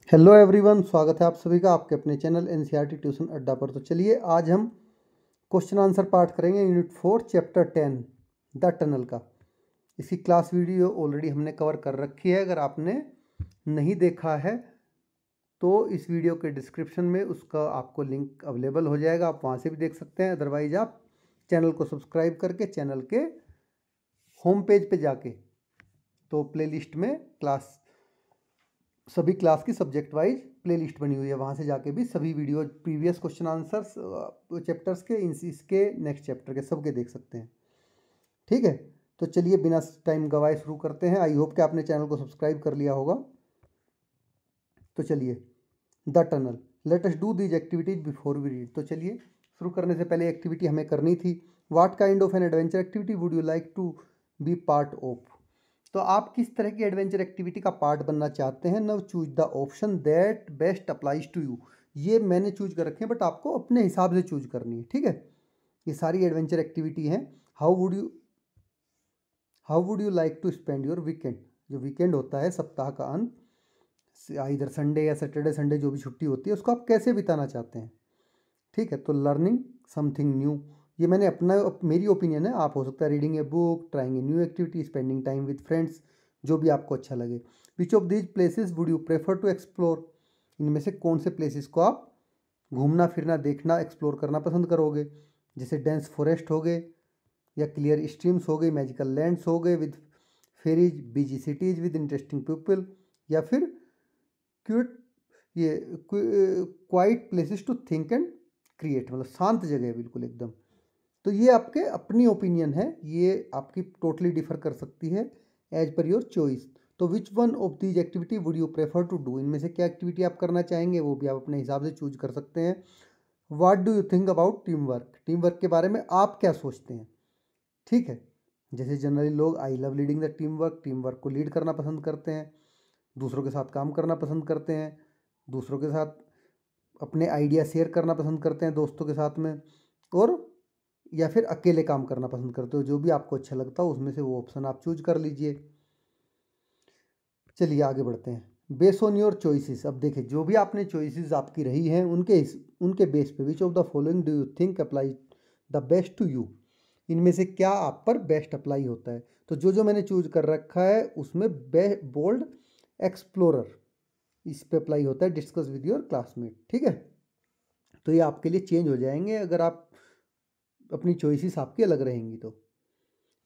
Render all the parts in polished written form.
Hello everyone, स्वागत है आप सभी का आपके अपने चैनल एनसीईआरटी ट्यूशन अड्डा पर। तो चलिए आज हम क्वेश्चन आंसर पार्ट करेंगे यूनिट 4 चैप्टर 10 द टनल का। इसकी क्लास वीडियो ऑलरेडी हमने कवर कर रखी है। अगर आपने नहीं देखा है तो इस वीडियो के डिस्क्रिप्शन में उसका आपको लिंक अवेलेबल हो जाएगा, आप वहाँ से भी देख सकते हैं। अदरवाइज आप चैनल को सब्सक्राइब करके चैनल के होम पेज पे जाके तो प्लेलिस्ट में सभी क्लास की सब्जेक्ट वाइज प्लेलिस्ट बनी हुई है, वहाँ से जाके भी सभी video previous question answers chapters के इसके नेक्स्ट चैप्टर के सबके देख सकते हैं। ठीक है, तो चलिए बिना टाइम गवाए शुरू करते हैं। आई होप कि आपने चैनल को सब्सक्राइब कर लिया होगा। तो चलिए, the tunnel, let us do these activities before we read. तो चलिए शुरू करने से पहले एक्टिविटी हमें करनी थी। What kind of an adventure activity would you like to be part of. तो आप किस तरह की एडवेंचर एक्टिविटी का पार्ट बनना चाहते हैं। Now choose the option that best applies to you. ये मैंने चूज कर रखे हैं, बट आपको अपने हिसाब से चूज करनी है। ठीक है, ये सारी एडवेंचर एक्टिविटी हैं। How would you like to spend your weekend. जो वीकेंड होता है, सप्ताह का अंत, इधर संडे या सैटरडे संडे जो भी छुट्टी होती है, उसको आप कैसे बिताना चाहते हैं। ठीक है, तो लर्निंग समथिंग न्यू, ये मैंने मेरी ओपिनियन है। आप हो सकता है reading a book, trying a new activity, spending time with friends, जो भी आपको अच्छा लगे। Which of these places would you prefer to explore. इनमें से कौन से प्लेसेस को आप घूमना फिरना देखना एक्सप्लोर करना पसंद करोगे। जैसे डेंस फॉरेस्ट हो गए, या क्लियर स्ट्रीम्स हो गई, मैजिकल लैंड्स हो गए with fairies, busy cities with interesting people, या फिर क्यूट ये quiet places to think and create, मतलब शांत जगह है बिल्कुल एकदम। तो ये आपके अपनी ओपिनियन है, ये आपकी टोटली डिफर कर सकती है एज पर योर चॉइस। तो which one of these activity would you prefer to do. इनमें से क्या एक्टिविटी आप करना चाहेंगे वो भी आप अपने हिसाब से चूज कर सकते हैं। What do you think about team work. Team work के बारे में आप क्या सोचते हैं। ठीक है, जैसे जनरली लोग I love leading the team work को लीड करना पसंद करते हैं, दूसरों के साथ काम करना पसंद करते हैं, दूसरों के साथ अपने आइडिया शेयर करना पसंद करते हैं दोस्तों के साथ में, और या फिर अकेले काम करना पसंद करते हो। जो भी आपको अच्छा लगता हो उसमें से वो ऑप्शन आप चूज कर लीजिए। चलिए आगे बढ़ते हैं। Base on your choices. अब देखिए, जो भी आपने चॉइसेस आपकी रही हैं उनके बेस पे which of the following do you think apply the best to you. इनमें से क्या आप पर बेस्ट अप्लाई होता है। तो जो जो मैंने चूज कर रखा है उसमें बोल्ड एक्सप्लोरर इस पे अप्लाई होता है, डिस्कस विद योर क्लासमेट। ठीक है, तो ये आपके लिए चेंज हो जाएंगे अगर आप अपनी चॉइसेस आपकी अलग रहेंगी। तो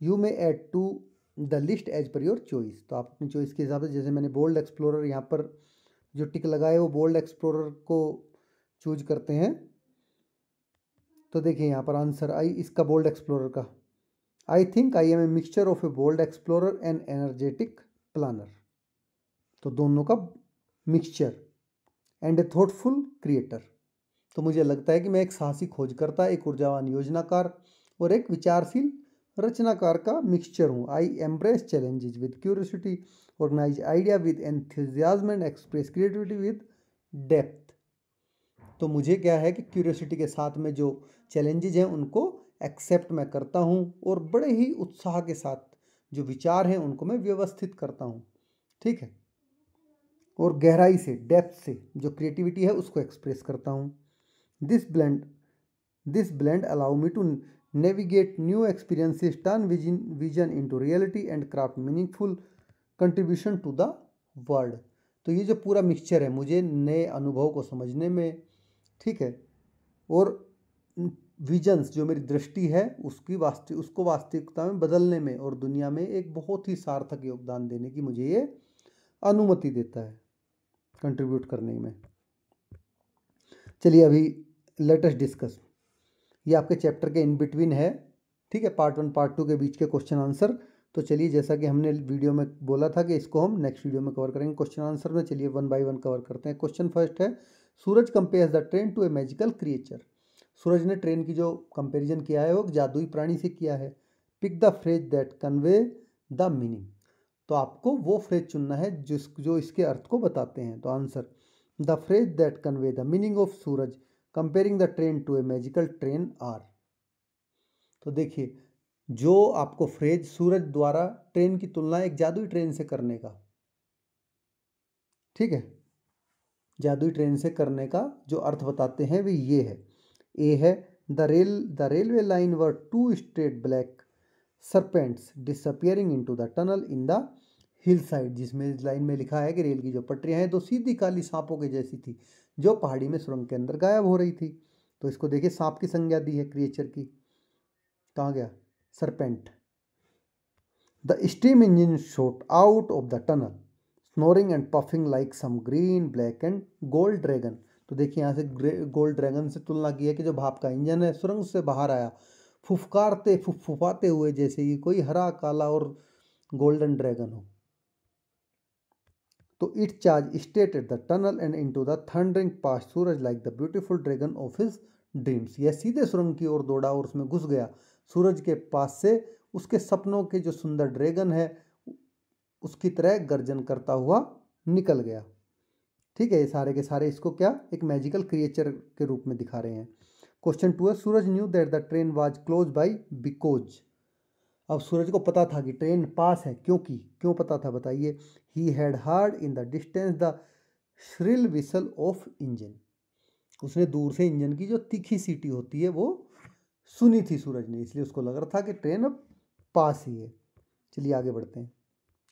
you may add to the list as per your choice. तो आप अपनी चॉइस के हिसाब से, जैसे मैंने बोल्ड एक्सप्लोरर यहाँ पर जो टिक लगाए वो बोल्ड एक्सप्लोरर को चूज करते हैं। तो देखिए यहाँ पर आंसर आई इसका बोल्ड एक्सप्लोरर का, I think I am a mixture of a bold explorer and energetic planner. तो दोनों का mixture and a thoughtful creator. तो मुझे लगता है कि मैं एक साहसी खोजकर्ता, एक ऊर्जावान योजनाकार और एक विचारशील रचनाकार का मिक्सचर हूँ। I embrace challenges with curiosity, organise idea with enthusiasm and express creativity with depth. तो मुझे क्या है कि क्यूरियोसिटी के साथ में जो चैलेंजेज हैं उनको एक्सेप्ट मैं करता हूँ, और बड़े ही उत्साह के साथ जो विचार हैं उनको मैं व्यवस्थित करता हूँ। ठीक है, और गहराई से, डेप्थ से जो क्रिएटिविटी है उसको एक्सप्रेस करता हूँ। This blend allow me to navigate new experiences, turn vision into reality and craft meaningful contribution to the world. तो ये जो पूरा मिक्सचर है मुझे नए अनुभव को समझने में, ठीक है, और विजन्स जो मेरी दृष्टि है उसको वास्तविकता में बदलने में, और दुनिया में एक बहुत ही सार्थक योगदान देने की मुझे ये अनुमति देता है, कंट्रीब्यूट करने में। चलिए अभी लेटेस्ट डिस्कस, ये आपके चैप्टर के इन बिटवीन है। ठीक है, पार्ट 1 पार्ट 2 के बीच के क्वेश्चन आंसर। तो चलिए, जैसा कि हमने वीडियो में बोला था कि इसको हम नेक्स्ट वीडियो में कवर करेंगे क्वेश्चन आंसर में। चलिए 1 बाय 1 कवर करते हैं। क्वेश्चन फर्स्ट है, Suraj compares the train to a magical creature. Suraj ने ट्रेन की जो कंपेरिजन किया है वो जादुई प्राणी से किया है। Pick the phrase that convey the meaning. तो आपको वो फ्रेज चुनना है जो इसके अर्थ को बताते हैं। तो answer, the phrase that convey the meaning of Suraj comparing the train to a magical train are. तो देखिए, जो आपको फ्रेज सूरज द्वारा ट्रेन की तुलना एक जादुई ट्रेन से करने का, ठीक है, जादुई ट्रेन से करने का जो अर्थ बताते हैं वे ये है। ए है the railway line were two straight black serpents disappearing into the tunnel in the hill side, जिसमें इस लाइन में लिखा है कि रेल की जो पटरियां हैं दो सीधी काली सांपों के जैसी थी जो पहाड़ी में सुरंग के अंदर गायब हो रही थी। तो इसको देखिए सांप की संज्ञा दी है क्रिएचर की, कहाँ गया, serpent. The steam engine shot out of the tunnel snoring and puffing like some green black and gold dragon. तो देखिए यहाँ से गोल्ड ड्रैगन से तुलना की है कि जो भाप का इंजन है सुरंग से बाहर आया फुफकारते फुफुफाते हुए जैसे कि कोई हरा काला और गोल्डन ड्रैगन हो। तो it charge state eight the tunnel and into the thundering past Suraj like the beautiful dragon of his dreams. यह सीधे सुरंग की ओर दौड़ा और उसमें घुस गया सूरज के पास से उसके सपनों के जो सुंदर ड्रैगन है उसकी तरह गर्जन करता हुआ निकल गया। ठीक है, ये सारे के सारे इसको क्या एक मैजिकल क्रिएचर के रूप में दिखा रहे हैं। क्वेश्चन 2 है Suraj knew that the train was close by because. अब सूरज को पता था कि ट्रेन पास है, क्योंकि क्यों पता था बताइए। He had heard in the distance the shrill whistle of engine. उसने दूर से इंजन की जो तीखी सीटी होती है वो सुनी थी सूरज ने, इसलिए उसको लग रहा था कि ट्रेन अब पास ही है। चलिए आगे बढ़ते हैं।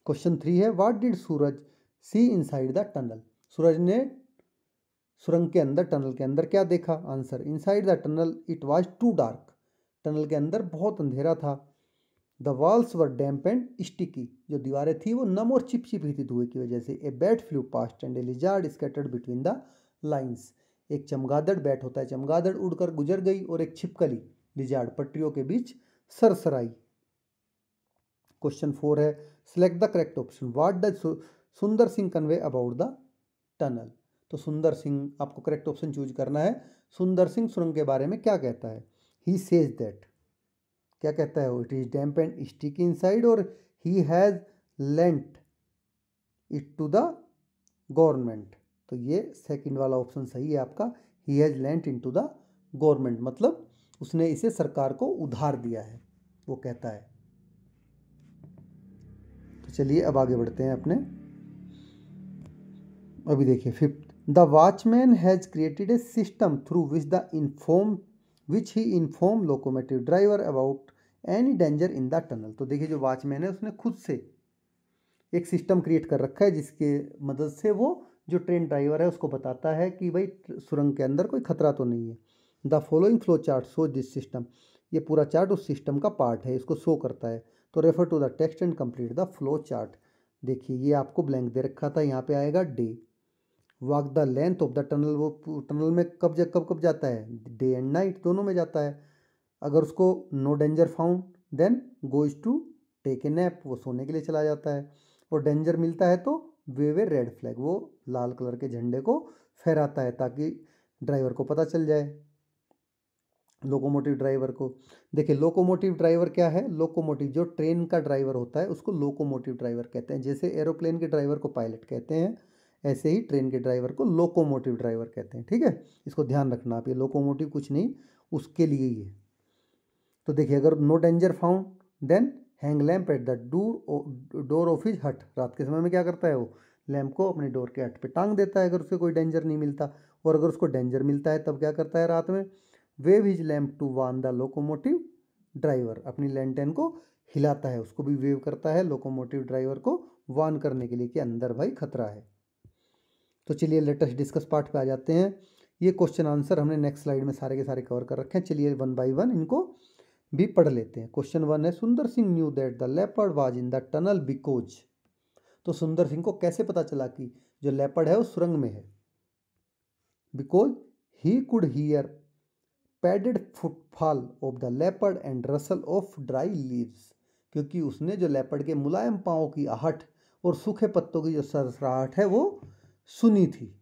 क्वेश्चन 3 है what did Suraj see inside the tunnel. Suraj ने सुरंग के अंदर टनल के अंदर क्या देखा। Answer inside the tunnel it was too dark. Tunnel के अंदर बहुत अंधेरा था। The walls were damp and sticky. जो दीवारें थी वो नम और चिपचिपी थी धुएं की वजह से। A bat flew past and a lizard scattered between the lines. एक चमगादड़, बैट होता है चमगादड़, उड़कर गुजर गई और एक छिपकली लिजार्ड पटरियों के बीच सरसराई। क्वेश्चन 4 है select the correct option. What does Sundar Singh convey about the tunnel. तो सुंदर सिंह, आपको करेक्ट ऑप्शन चूज करना है। सुंदर सिंह सुरंग के बारे में क्या कहता है। ही सेज दैट, क्या कहता है वो, it is damp and sticky inside और he has lent it to the government. तो ये सेकंड वाला ऑप्शन सही है आपका, he has lent in to the government, मतलब उसने इसे सरकार को उधार दिया है, वो कहता है। तो चलिए अब आगे बढ़ते हैं अपने। अभी देखिए 5th, the watchman has created a system through which he inform locomotive driver about any danger in the tunnel. तो देखिए जो वॉचमैन है उसने खुद से एक सिस्टम क्रिएट कर रखा है जिसके मदद से वो जो ट्रेन ड्राइवर है उसको बताता है कि भाई सुरंग के अंदर कोई खतरा तो नहीं है। The following flow chart show this system. ये पूरा चार्ट उस सिस्टम का पार्ट है, इसको शो करता है। तो refer to the text and complete the flow chart. देखिए ये आपको ब्लैंक दे रखा था, यहाँ पे आएगा day. Walk the length of the tunnel, वो टनल में कब जाता है, डे एंड नाइट दोनों में जाता है। अगर उसको no danger found then goes to take a nap, वो सोने के लिए चला जाता है। और डेंजर मिलता है तो वेव ए रेड फ्लैग, वो लाल कलर के झंडे को फहराता है ताकि ड्राइवर को पता चल जाए, लोकोमोटिव ड्राइवर को। देखिए लोकोमोटिव ड्राइवर क्या है, लोकोमोटिव जो ट्रेन का ड्राइवर होता है उसको लोकोमोटिव ड्राइवर कहते हैं। जैसे एरोप्लेन के ड्राइवर को पायलट कहते हैं, ऐसे ही ट्रेन के ड्राइवर को लोकोमोटिव ड्राइवर कहते हैं। ठीक है, इसको ध्यान रखना आप, ये लोकोमोटिव कुछ नहीं उसके लिए ही है। तो देखिए अगर no danger found then hang lamp at the door of his hut. रात के समय में क्या करता है वो, लैम्प को अपने डोर के हट पे टांग देता है अगर उसे कोई डेंजर नहीं मिलता। और अगर उसको डेंजर मिलता है तब क्या करता है रात में, wave his lamp to warn the locomotive driver. अपनी लैंटेन को हिलाता है, उसको भी वेव करता है लोकोमोटिव ड्राइवर को वार्न करने के लिए कि अंदर भाई खतरा है। तो चलिए लेटेस्ट डिस्कस पार्ट पे आ जाते हैं। ये क्वेश्चन आंसर हमने नेक्स्ट स्लाइड में सारे के सारे कवर कर रखे हैं। चलिए 1 बाय 1 इनको भी पढ़ लेते हैं। क्वेश्चन 1 है Sundar Singh new that the leopard was in the tunnel because. तो सुंदर सिंह को कैसे पता चला कि जो लेपर्ड है वो सुरंग में है। Because he could hear padded footfall of the leopard and Russell of dry leaves. क्योंकि उसने जो लेपर्ड के मुलायम पाँव की आहट और सूखे पत्तों की जो सरसराहट है वो सुनी थी।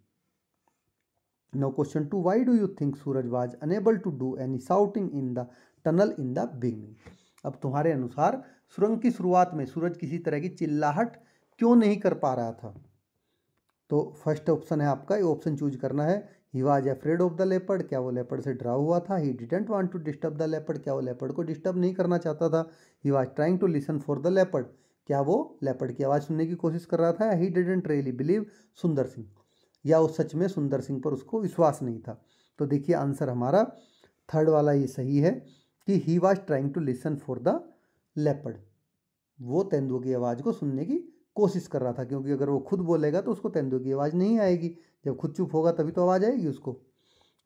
Now question 2, why do you think Suraj was unable to do any shouting in the tunnel in the beginning. अब तुम्हारे अनुसार सुरंग की शुरुआत में सूरज किसी तरह की चिल्लाहट क्यों नहीं कर पा रहा था। तो फर्स्ट ऑप्शन है आपका, ये ऑप्शन चूज करना है। He was afraid of the leopard, क्या वो लेपर्ड से डरा हुआ था। He didn't want to disturb the leopard, क्या वो लेपर्ड को डिस्टर्ब नहीं करना चाहता था। He was trying to listen for the leopard, क्या वो लेपर्ड की आवाज़ सुनने की कोशिश कर रहा था। ही डिडंट रियली बिलीव सुंदर सिंह, या वो सच में सुंदर सिंह पर उसको विश्वास नहीं था। तो देखिए आंसर हमारा थर्ड वाला ये सही है कि he was trying to listen for the leopard. वो तेंदुए की आवाज़ को सुनने की कोशिश कर रहा था, क्योंकि अगर वो खुद बोलेगा तो उसको तेंदुए की आवाज़ नहीं आएगी, जब खुद चुप होगा तभी तो आवाज़ आएगी उसको।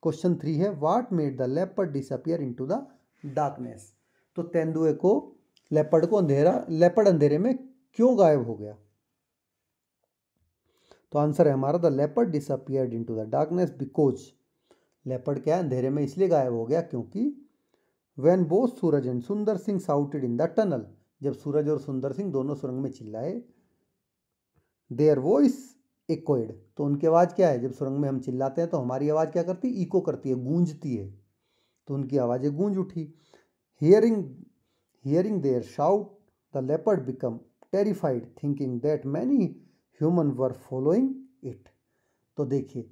क्वेश्चन 3 है what made the leopard disappear into the darkness. तो तेंदुए को लेपर्ड अंधेरे में क्यों गायब हो गया। तो आंसर है हमारा the leopard disappeared into the darkness because, leopard क्या अंधेरे में इसलिए गायब हो गया क्योंकि when both Suraj and Sundar Singh shouted in the tunnel, जब सूरज और सुंदर सिंह दोनों सुरंग में चिल्लाए, देयर वॉइस इकोइड, तो उनकी आवाज़ क्या है, जब सुरंग में हम चिल्लाते हैं तो हमारी आवाज़ क्या करती है, इको करती है, गूंजती है, तो उनकी आवाज़ें गूंज उठी। Hearing their shout the leopard become terrified thinking that many human were following it. तो देखिए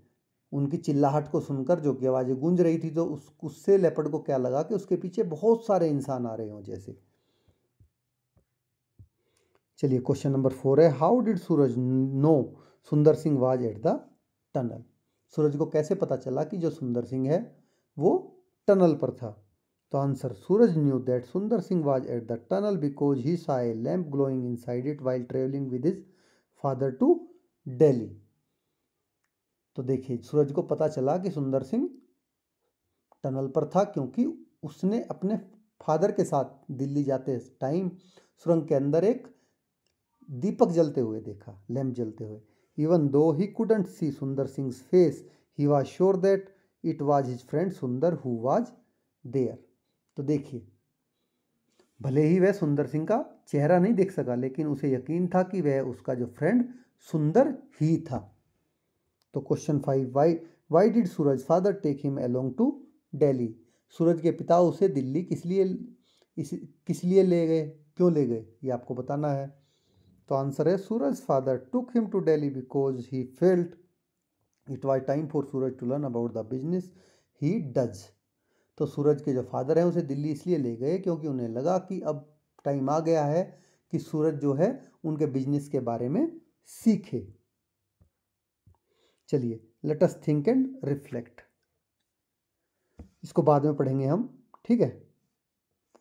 उनकी चिल्लाहट को सुनकर जो कि आवाज़ें गूंज रही थी, तो उससे लेपर्ड को क्या लगा कि उसके पीछे बहुत सारे इंसान आ रहे हों जैसे। चलिए क्वेश्चन नंबर 4 है how did Suraj know Sundar Singh was at the tunnel. Suraj को कैसे पता चला कि जो सुंदर सिंह है वो टनल पर था। तो answer Suraj knew that Sundar Singh was at the tunnel because he saw a lamp glowing inside it while travelling with his father to Delhi. तो देखिए सूरज को पता चला कि सुंदर सिंह टनल पर था क्योंकि उसने अपने फादर के साथ दिल्ली जाते टाइम सुरंग के अंदर एक दीपक जलते हुए देखा, लैंप जलते हुए। Even though he couldn't see सुंदर sings face he was sure that it was his friend सुंदर हु वाज देयर। तो देखिए भले ही वह सुंदर सिंह का चेहरा नहीं देख सका, लेकिन उसे यकीन था कि वह उसका जो फ्रेंड सुंदर ही था। तो question 5 why did Suraj father take him along to Delhi. Suraj के पिता उसे दिल्ली किस लिए ले गए, क्यों ले गए, ये आपको बताना है। तो आंसर है Suraj father took him to Delhi because he felt it was time for Suraj to learn about the business he does. तो सूरज के जो फादर हैं उसे दिल्ली इसलिए ले गए क्योंकि उन्हें लगा कि अब टाइम आ गया है कि सूरज जो है उनके बिजनेस के बारे में सीखे। चलिए let us think and reflect, इसको बाद में पढ़ेंगे हम, ठीक है।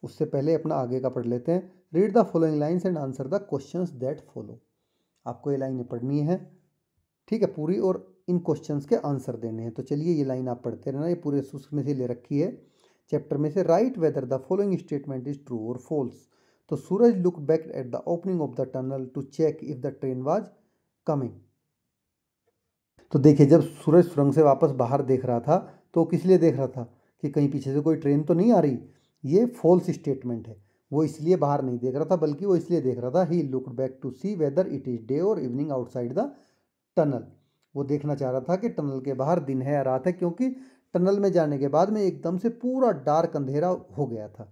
उससे पहले अपना आगे का पढ़ लेते हैं। Read the following lines and answer the questions that follow. आपको ये लाइनें पढ़नी है, ठीक है, पूरी, और इन क्वेश्चंस के आंसर देने हैं। तो चलिए ये लाइन आप पढ़ते रहना, ये पूरे उसमें से ले रखी है चैप्टर में से। Write whether the following statement is true और फॉल्स। तो Suraj look back at the opening of the tunnel to check if the train was coming. तो देखिए जब सूरज सुरंग से वापस बाहर देख रहा था तो किस लिए देख रहा था कि कहीं पीछे से कोई ट्रेन तो नहीं आ रही। ये फॉल्स स्टेटमेंट है, वो इसलिए बाहर नहीं देख रहा था, बल्कि वो इसलिए देख रहा था he looked back to see whether it is day और इवनिंग आउटसाइड द टनल। वो देखना चाह रहा था कि टनल के बाहर दिन है या रात है, क्योंकि टनल में जाने के बाद में एकदम से पूरा डार्क अंधेरा हो गया था,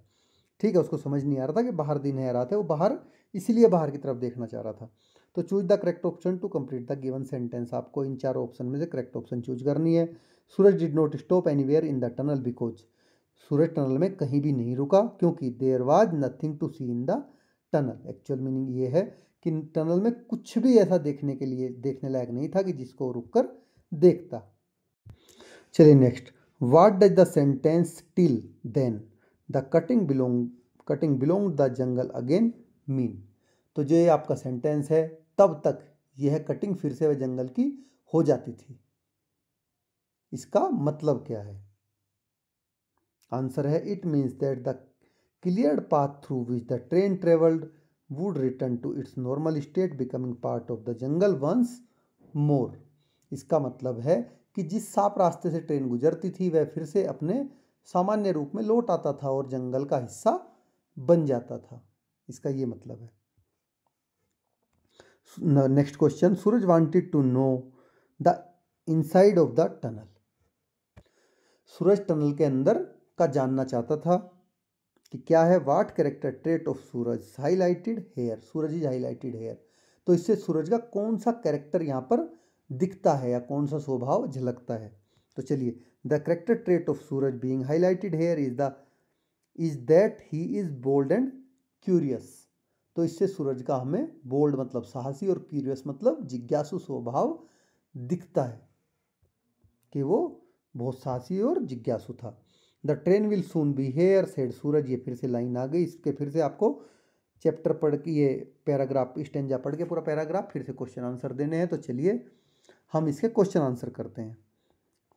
ठीक है। उसको समझ नहीं आ रहा था कि बाहर दिन है या रात है, वो बाहर इसीलिए बाहर की तरफ देखना चाह रहा था। तो choose the correct option to complete the given sentence. आपको इन चारों ऑप्शन में से करेक्ट ऑप्शन चूज करनी है। Suraj did not stop anywhere in the tunnel because, Suraj tunnel में कहीं भी नहीं रुका क्योंकि there was nothing to see in the tunnel. Actual meaning ये है कि टनल में कुछ भी ऐसा देखने लायक नहीं था कि जिसको रुककर देखता। चलिए next, what does the sentence till then the cutting belong the jungle again mean. तो जो ये आपका सेंटेंस है तब तक यह कटिंग फिर से वह जंगल की हो जाती थी, इसका मतलब क्या है। आंसर है it means that the cleared path through which the train travelled would return to its normal state becoming part of the jungle once more. इसका मतलब है कि जिस साफ रास्ते से ट्रेन गुजरती थी वह फिर से अपने सामान्य रूप में लौट आता था और जंगल का हिस्सा बन जाता था, इसका ये मतलब है। Next question, Suraj wanted to know the inside of the tunnel. Suraj tunnel के अंदर का जानना चाहता था कि क्या है। What character trait of Suraj highlighted here. Suraj is highlighted here, तो इससे सूरज का कौन सा कैरेक्टर यहाँ पर दिखता है या कौन सा स्वभाव झलकता है। तो चलिए, the character trait of Suraj being highlighted here is that he is bold and curious. तो इससे सूरज का हमें बोल्ड मतलब साहसी और क्यूरियस मतलब जिज्ञासु स्वभाव दिखता है। कि वो बहुत साहसी और जिज्ञासु था। The train will soon be here said Suraj. ये फिर से लाइन आ गई, इसके फिर से आपको चैप्टर पढ़ के ये पैराग्राफ स्टेंजा पढ़ के पूरा पैराग्राफ फिर से क्वेश्चन आंसर देने हैं। तो चलिए हम इसके क्वेश्चन आंसर करते हैं।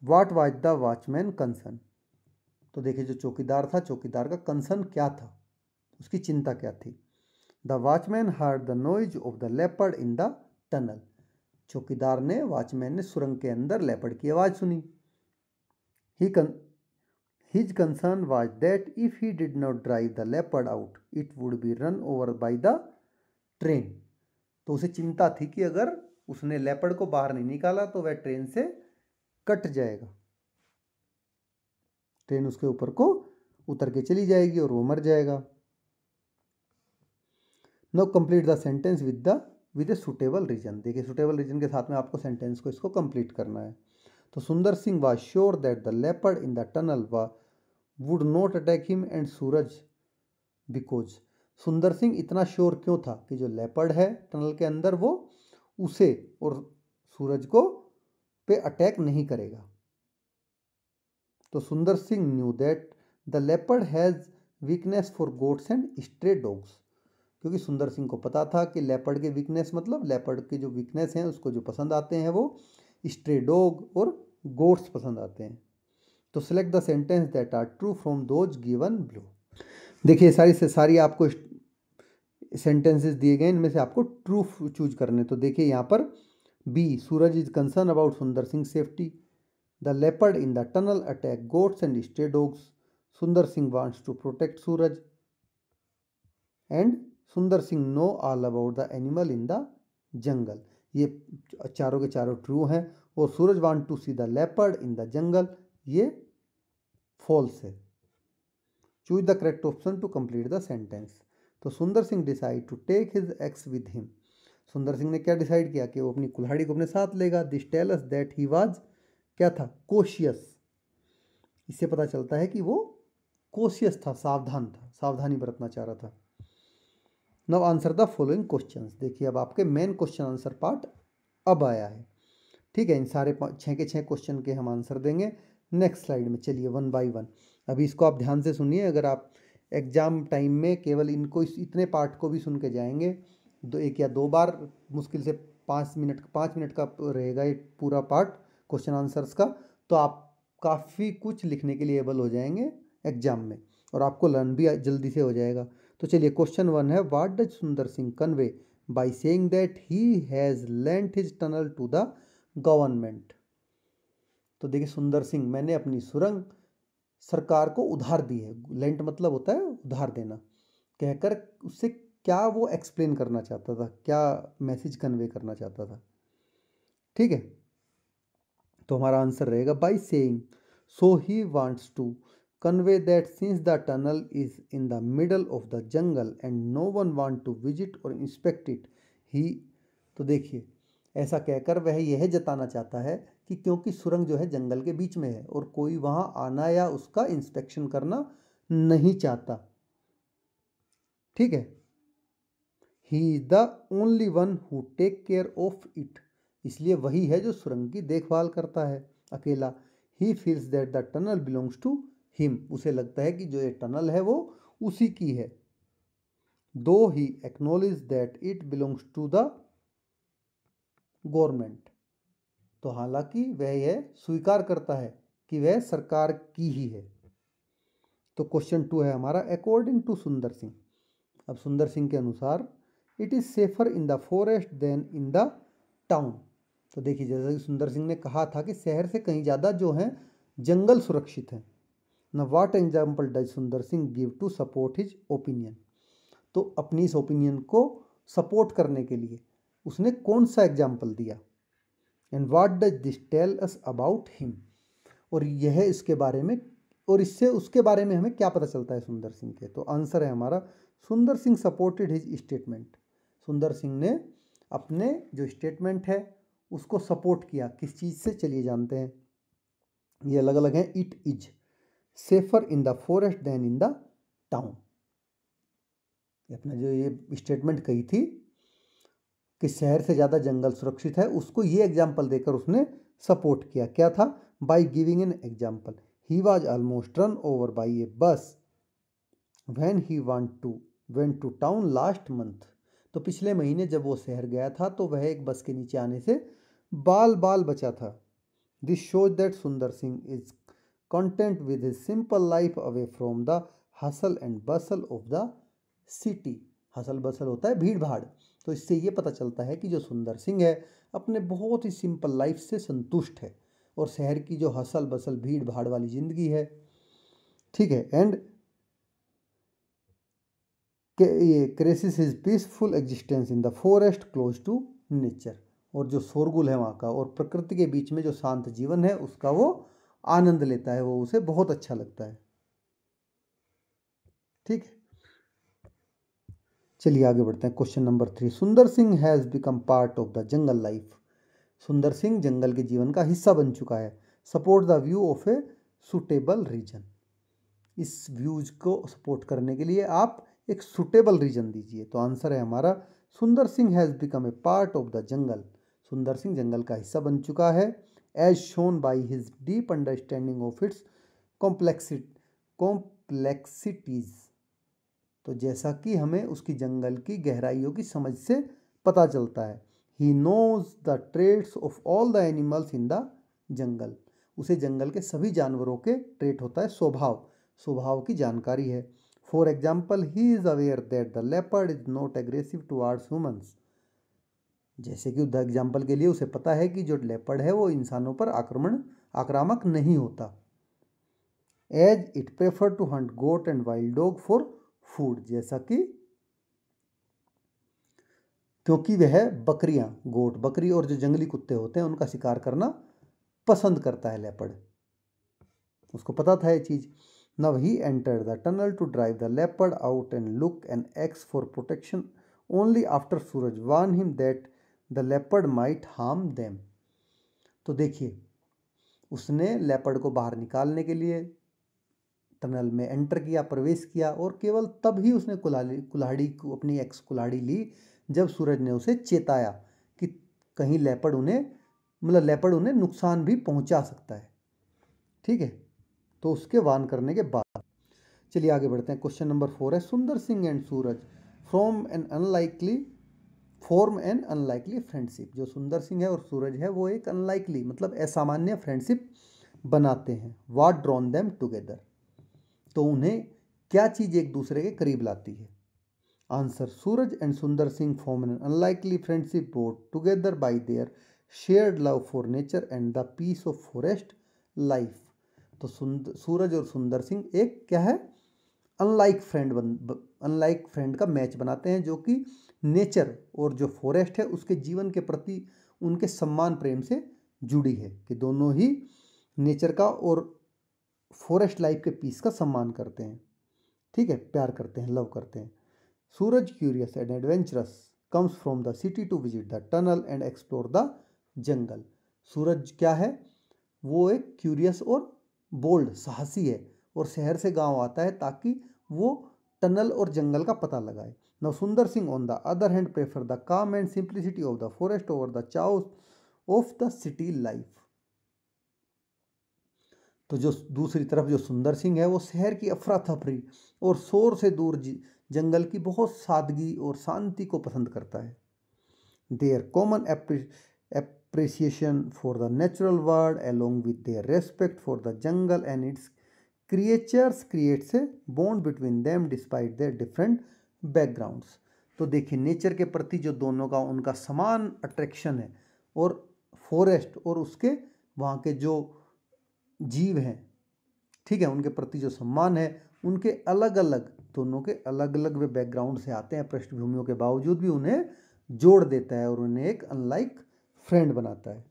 What was the watchman concern. तो देखिए जो चौकीदार था, चौकीदार का कंसर्न क्या था, उसकी चिंता क्या थी। The watchman heard the noise of the leopard in the tunnel. चौकीदार ने, वॉचमैन ने सुरंग के अंदर लेपर्ड की आवाज़ सुनी। His concern was that if he did not drive the leopard out, it would be run over by the train. तो उसे चिंता थी कि अगर उसने लेपर्ड को बाहर नहीं निकाला तो वह ट्रेन से कट जाएगा, ट्रेन उसके ऊपर को उतर के चली जाएगी और वो मर जाएगा। Now complete the sentence with a suitable reason. देखिए सुटेबल रीजन के साथ में आपको सेंटेंस को इसको कंप्लीट करना है। तो Sundar Singh was sure that the leopard in the tunnel would not attack him and Suraj because. Sundar Singh इतना श्योर क्यों था कि जो लेपर्ड है टनल के अंदर वो उसे और सूरज को पे अटैक नहीं करेगा। तो Sundar Singh new that the leopard has weakness for goats and stray dogs. क्योंकि सुंदर सिंह को पता था कि लेपर्ड के वीकनेस मतलब लेपर्ड के जो वीकनेस हैं उसको जो पसंद आते हैं वो स्ट्रे डॉग और गोट्स पसंद आते हैं। तो select the sentence that are true from those given below. देखिए सारी से सारी आपको सेंटेंसेस दिए गए, इनमें से आपको ट्रू चूज करने। तो देखिए यहाँ पर B, Suraj is concern about Sundar Singh safety. The leopard in the tunnel attack goats and stray dogs. Sundar Singh wants to protect Suraj. And Sundar Singh know all about the animal in the jungle. ये चारों के चारों ट्रू हैं। और Suraj want to see the leopard in the jungle, ये false है। Choose the correct option to complete the sentence. तो Sundar Singh decide to take his axe with him. Sundar Singh ने क्या डिसाइड किया कि वो अपनी कुल्हाड़ी को अपने साथ लेगा। This tell us that he was क्या था, कोशियस। इससे पता चलता है कि वो कोशियस था, सावधान था, सावधानी बरतना चाह रहा था। Now answer the following questions. देखिए अब आपके मेन क्वेश्चन आंसर पार्ट अब आया है। ठीक है, इन सारे 6 के 6 क्वेश्चन के हम आंसर देंगे नेक्स्ट स्लाइड में। चलिए 1 बाय 1 अभी इसको आप ध्यान से सुनिए। अगर आप एग्जाम टाइम में केवल इनको इतने पार्ट को भी सुन के जाएंगे, दो एक या दो बार, मुश्किल से 5 मिनट का रहेगा ये पूरा पार्ट क्वेश्चन आंसर्स का, तो आप काफ़ी कुछ लिखने के लिए एबल हो जाएंगे एग्जाम में और आपको लर्न भी जल्दी से हो जाएगा। तो चलिए क्वेश्चन 1 है, what does Sundar Singh convey by saying that he has lent his tunnel to the government. तो देखिए सुंदर सिंह, मैंने अपनी सुरंग सरकार को उधार दी है। लेंट मतलब होता है उधार देना। कहकर उससे क्या वो एक्सप्लेन करना चाहता था, क्या मैसेज कन्वे करना चाहता था। ठीक है, तो हमारा आंसर रहेगा by saying. So he wants to convey that since the tunnel is in the middle of the jungle and no one want to visit और इंस्पेक्ट इट ही। तो देखिए ऐसा कहकर वह यह जताना चाहता है कि क्योंकि सुरंग जो है जंगल के बीच में है और कोई वहां आना या उसका इंस्पेक्शन करना नहीं चाहता। ठीक है, he is the only one who take care of it. इसलिए वही है जो सुरंग की देखभाल करता है अकेला। He feels that the tunnel belongs to him. उसे लगता है कि जो ये टनल है वो उसी की है। Though he acknowledge that it belongs to the government. तो हालांकि वह यह स्वीकार करता है कि वह सरकार की ही है। तो क्वेश्चन 2 है हमारा, अकॉर्डिंग टू सुंदर सिंह। अब सुंदर सिंह के अनुसार it is safer in the forest than in the town. तो देखिए जैसा कि सुंदर सिंह ने कहा था कि शहर से कहीं ज़्यादा जो है जंगल सुरक्षित है। ना what example does Sundar Singh give to support his opinion. तो अपनी इस ओपिनियन को सपोर्ट करने के लिए उसने कौन सा एग्जाम्पल दिया। And what does this tell us about him. और यह इसके बारे में और इससे उसके बारे में हमें क्या पता चलता है सुंदर सिंह के। तो आंसर है हमारा, Sundar Singh supported his statement. सुंदर सिंह ने अपने जो स्टेटमेंट है उसको सपोर्ट किया। किस चीज़ से, चलिए जानते हैं। ये अलग अलग हैं। It is safer in the forest than in the town. अपना जो ये स्टेटमेंट कही थी कि शहर से ज़्यादा जंगल सुरक्षित है, उसको ये एग्जाम्पल देकर उसने सपोर्ट किया। क्या था, by giving an example. He was almost run over by a bus when he went to town last month. तो पिछले महीने जब वो शहर गया था तो वह एक बस के नीचे आने से बाल बाल बचा था. This shows that Sundar Singh is content with his simple life away from the hustle and bustle of the city. Hustle bustle होता है भीड़ भाड़. तो इससे ये पता चलता है कि जो सुंदर सिंह है अपने बहुत ही सिंपल लाइफ से संतुष्ट है और शहर की जो हसल बसल भीड़ भाड़ वाली जिंदगी है, ठीक है, एंड ये cherishes his peaceful existence in the forest close to nature. और जो शोरगुल है वहाँ का और प्रकृति के बीच में जो शांत जीवन है उसका वो आनंद लेता है, वो उसे बहुत अच्छा लगता है. ठीक है, चलिए आगे बढ़ते हैं. Question number 3. सुंदर Singh has become part of the jungle life. सुंदर सिंह जंगल के जीवन का हिस्सा बन चुका है. Support the view of a suitable reason. इस व्यूज को सपोर्ट करने के लिए आप एक सुटेबल रीजन दीजिए. तो आंसर है हमारा Sundar Singh has become a part of the jungle. Sundar Singh जंगल का हिस्सा बन चुका है as shown by his deep understanding of its complexities. तो जैसा कि हमें उसकी जंगल की गहराइयों की समझ से पता चलता है. He knows the traits of all the animals in the jungle. उसे जंगल के सभी जानवरों के ट्रेट होता है स्वभाव की जानकारी है. For example he is aware that the leopard is not aggressive towards humans. जैसे कि एग्जाम्पल के लिए उसे पता है कि जो लेपर्ड है वो इंसानों पर आक्रामक नहीं होता. As it prefer to hunt goat and wild dog for food. जैसा कि क्योंकि वह बकरियां, गोट बकरी और जो जंगली कुत्ते होते हैं उनका शिकार करना पसंद करता है लेपर्ड. उसको पता था ये चीज. Now he entered the tunnel to drive the leopard out and look an axe for protection only after Suraj warn him that the leopard might harm them. तो देखिए उसने लेपर्ड को बाहर निकालने के लिए टनल में एंटर किया, प्रवेश किया और केवल तब ही उसने कुल्हाड़ी को, अपनी एक्स कुल्हाड़ी ली जब सूरज ने उसे चेताया कि कहीं लेपर्ड उन्हें नुकसान भी पहुंचा सकता है. ठीक है, तो उसके वार्न करने के बाद चलिए आगे बढ़ते हैं. क्वेश्चन नंबर 4 है Sundar Singh and Suraj form an unlikely friendship. जो सुंदर सिंह है और सूरज है वो एक अनलाइकली मतलब असामान्य फ्रेंडशिप बनाते हैं. What drawn them together. तो उन्हें क्या चीज एक दूसरे के करीब लाती है. Answer Suraj and Sundar Singh form an unlikely friendship bound together by their shared love for nature and the peace of forest life. तो सूरज और सुंदर सिंह एक क्या है अनलाइक फ्रेंड का मैच बनाते हैं जो कि नेचर और जो फॉरेस्ट है उसके जीवन के प्रति उनके सम्मान प्रेम से जुड़ी है. कि दोनों ही नेचर का और फॉरेस्ट लाइफ के पीस का सम्मान करते हैं. ठीक है, प्यार करते हैं, लव करते हैं. Suraj curious and adventurous comes from the city to visit the tunnel and explore the jungle. Suraj क्या है, वो एक क्यूरियस और बोल्ड साहसी है और शहर से गांव आता है ताकि वो टनल और जंगल का पता लगाए. Now Sundar Singh on the other hand prefer the calm and simplicity of the forest over the chaos of the city life. तो जो दूसरी तरफ जो सुंदर सिंह है वो शहर की अफरा तफरी और शोर से दूर जंगल की बहुत सादगी और शांति को पसंद करता है. Their common appreciation for the natural world along with their respect for the jungle and its creatures creates a bond between them despite their different backgrounds. तो देखिए नेचर के प्रति जो दोनों का उनका समान अट्रैक्शन है और फॉरेस्ट और उसके वहाँ के जो जीव हैं, ठीक है, उनके प्रति जो सम्मान है उनके अलग अलग दोनों के अलग अलग वे बैकग्राउंड से आते हैं पृष्ठभूमियों के बावजूद भी उन्हें जोड़ देता है और उन्हें एक अनलाइक फ्रेंड बनाता है.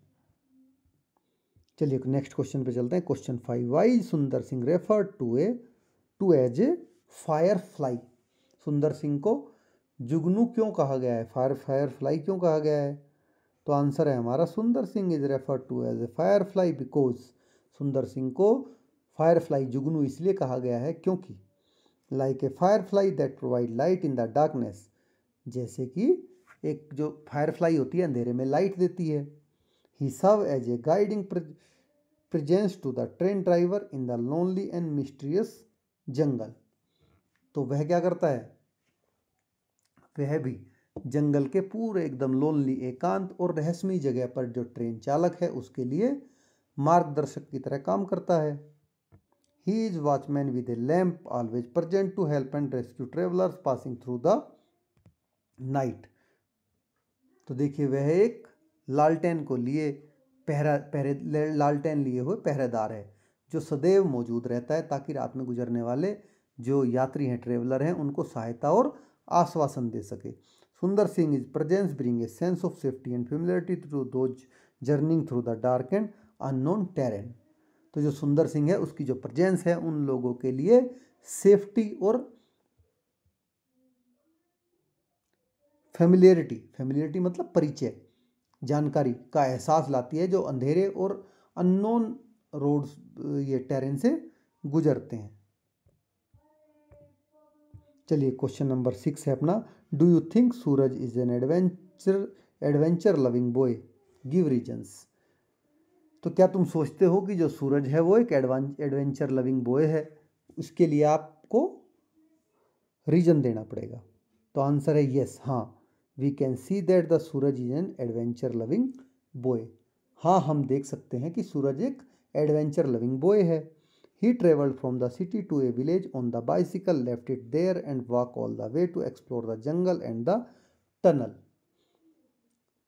चलिए नेक्स्ट क्वेश्चन पे चलते हैं. Question 5 why Sundar Singh refer to as a firefly. Sundar Singh को जुगनू क्यों कहा गया है, फायर फ्लाई क्यों कहा गया है. तो आंसर है हमारा Sundar Singh is refer to as a firefly because Sundar Singh को फायर फ्लाई जुगनू इसलिए कहा गया है क्योंकि like a fire fly that provide light in the darkness. जैसे कि एक जो फायर फ्लाई होती है अंधेरे में लाइट देती है. He serve as a guiding presence to the train driver in the lonely and mysterious jungle. तो वह क्या करता है, वह भी जंगल के पूरे एकदम लोनली, एकांत और रहस्यमयी जगह पर जो ट्रेन चालक है उसके लिए मार्गदर्शक की तरह काम करता है। He is watchman with a lamp, always present to help and rescue travelers passing through the night। तो देखिए वह एक लालटेन को लिए लालटेन लिए हुए पहरेदार है जो सदैव मौजूद रहता है ताकि रात में गुजरने वाले जो यात्री हैं, ट्रेवलर हैं, उनको सहायता और आश्वासन दे सके। Sundar Singh is presence bring a sense of safety and familiarity to those journeying through the dark and unknown terrain. तो जो सुंदर सिंह है उसकी जो प्रेजेंस है उन लोगों के लिए सेफ्टी और फेमिलियरिटी मतलब परिचय, जानकारी का एहसास लाती है जो अंधेरे और अननोन रोड्स ये टेरेन से गुजरते हैं। चलिए क्वेश्चन नंबर 6 है अपना, do you think Suraj is an adventure loving boy, give reasons. तो क्या तुम सोचते हो कि जो सूरज है वो एक एडवेंचर लविंग बॉय है? उसके लिए आपको रीजन देना पड़ेगा। तो आंसर है यस, हाँ, we can see that the Suraj is an adventure loving boy. हाँ, हम देख सकते हैं कि सूरज एक एडवेंचर लविंग बॉय है। He traveled from the city to a village on the bicycle, left it there and walked all the way to explore the jungle and the tunnel।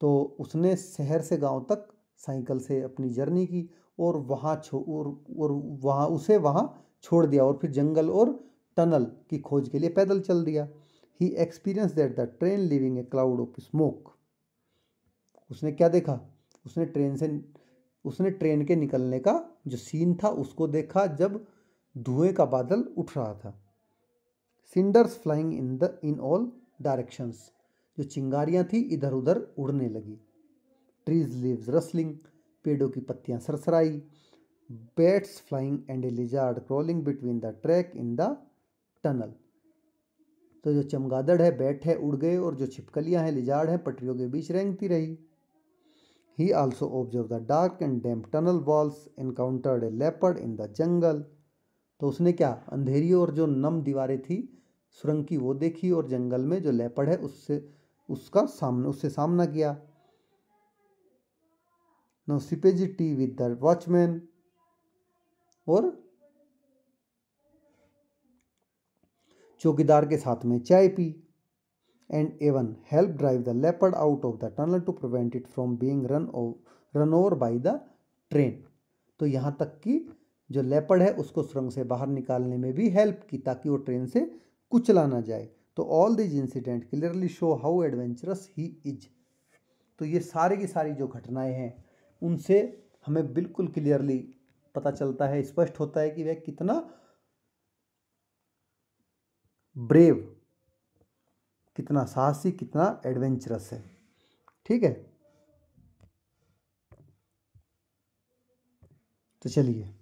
तो उसने शहर से गांव तक साइकिल से अपनी जर्नी की और वहाँ छोड़ दिया और फिर जंगल और टनल की खोज के लिए पैदल चल दिया। He experienced that the train leaving a cloud of smoke। उसने क्या देखा? उसने ट्रेन के निकलने का जो सीन था उसको देखा जब धुएं का बादल उठ रहा था। Cinders flying in all directions, जो चिंगारियां थी इधर उधर उड़ने लगी। ट्रीज लीव्स रसलिंग, पेड़ों की पत्तियां सरसराई। Bats flying and a lizard crawling between the track in the tunnel. तो जो चमगादड़ है, बैट है, उड़ गए और जो छिपकलियां हैं, लिजार्ड है, पटरियों के बीच रेंगती रही। He also observed the dark and damp tunnel walls, encountered a leopard in the jungle। तो उसने क्या, अंधेरी और जो नम दीवारें थी सुरंग की वो देखी और जंगल में जो लेपर्ड है उससे सामना किया। Now sipped tea with the watchman, और चौकीदार के साथ में चाय P. And even help drive the leopard out of the tunnel to prevent it from being run over by the train। तो यहाँ तक कि जो लेपर्ड है उसको सुरंग से बाहर निकालने में भी हेल्प की ताकि वो ट्रेन से कुचला ना जाए। तो all this incident clearly show how adventurous he is. तो ये सारी की सारी जो घटनाएं हैं उनसे हमें बिल्कुल क्लियरली पता चलता है, स्पष्ट होता है कि वह कितना ब्रेव, कितना साहसी, कितना एडवेंचरस है। ठीक है, तो चलिए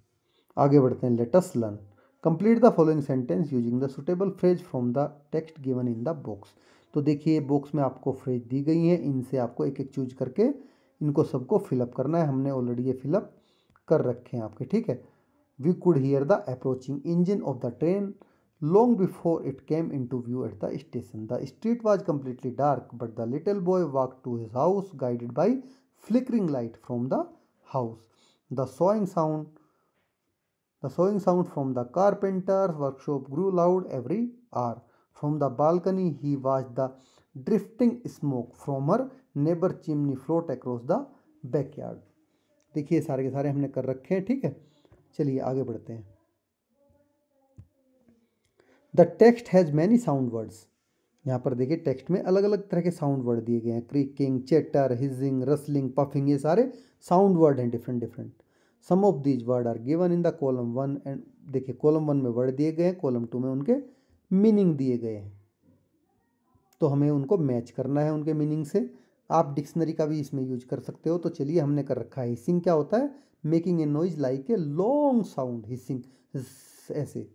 आगे बढ़ते हैं। Let us learn. Complete the following sentence using the suitable phrase from the text given in the box. तो देखिए बॉक्स में आपको फ्रेज दी गई हैं, इनसे आपको एक एक चूज करके इनको सबको फिलअप करना है। हमने ऑलरेडी ये फिलअप कर रखे हैं आपके। ठीक है, we could hear the approaching engine of the train long before it came into view at the station। The street was completely dark, but the little boy walked to his house guided by flickering light from the house। The sawing sound from the carpenter's workshop grew loud every hour। From the balcony he watched the drifting smoke from her neighbor chimney float across the backyard। देखिए सारे के सारे हमने कर रखे हैं। ठीक है, चलिए आगे बढ़ते हैं। The text has many sound words. यहाँ पर देखिए टेक्स्ट में अलग अलग तरह के साउंड वर्ड दिए गए हैं। Creaking, chatter, hissing, rustling, puffing, ये सारे साउंड वर्ड हैं different. Some of these word are given in the column 1 and देखिए कॉलम 1 में वर्ड दिए गए हैं, कॉलम 2 में उनके मीनिंग दिए गए हैं। तो हमें उनको मैच करना है उनके मीनिंग से। आप डिक्शनरी का भी इसमें यूज कर सकते हो। तो चलिए हमने कर रखा है हिसिंग क्या होता है, making a noise like a long sound, hissing ऐसे।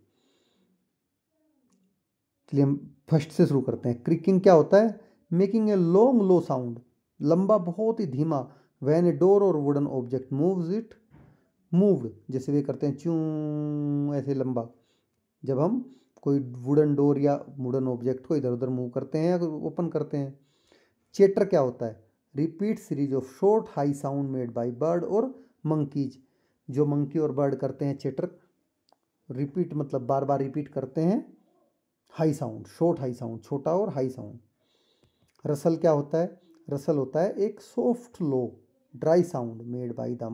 चलिए हम फर्स्ट से शुरू करते हैं। क्रिकिंग क्या होता है, making a long low sound, लंबा बहुत ही धीमा। व्हेन ए डोर और wooden object moves it moved, जैसे वे करते हैं च्यूं ऐसे लंबा, जब हम कोई वुडन डोर या वुडन ऑब्जेक्ट को इधर उधर मूव करते हैं या ओपन करते हैं। चेटर क्या होता है? Repeat series of short high sound made bye bird और मंकीज, जो मंकी और बर्ड करते हैं चेटर, रिपीट मतलब बार बार रिपीट करते हैं high sound, short high sound, छोटा और हाई साउंड। रसल क्या होता है? रसल होता है एक soft low dry sound made by the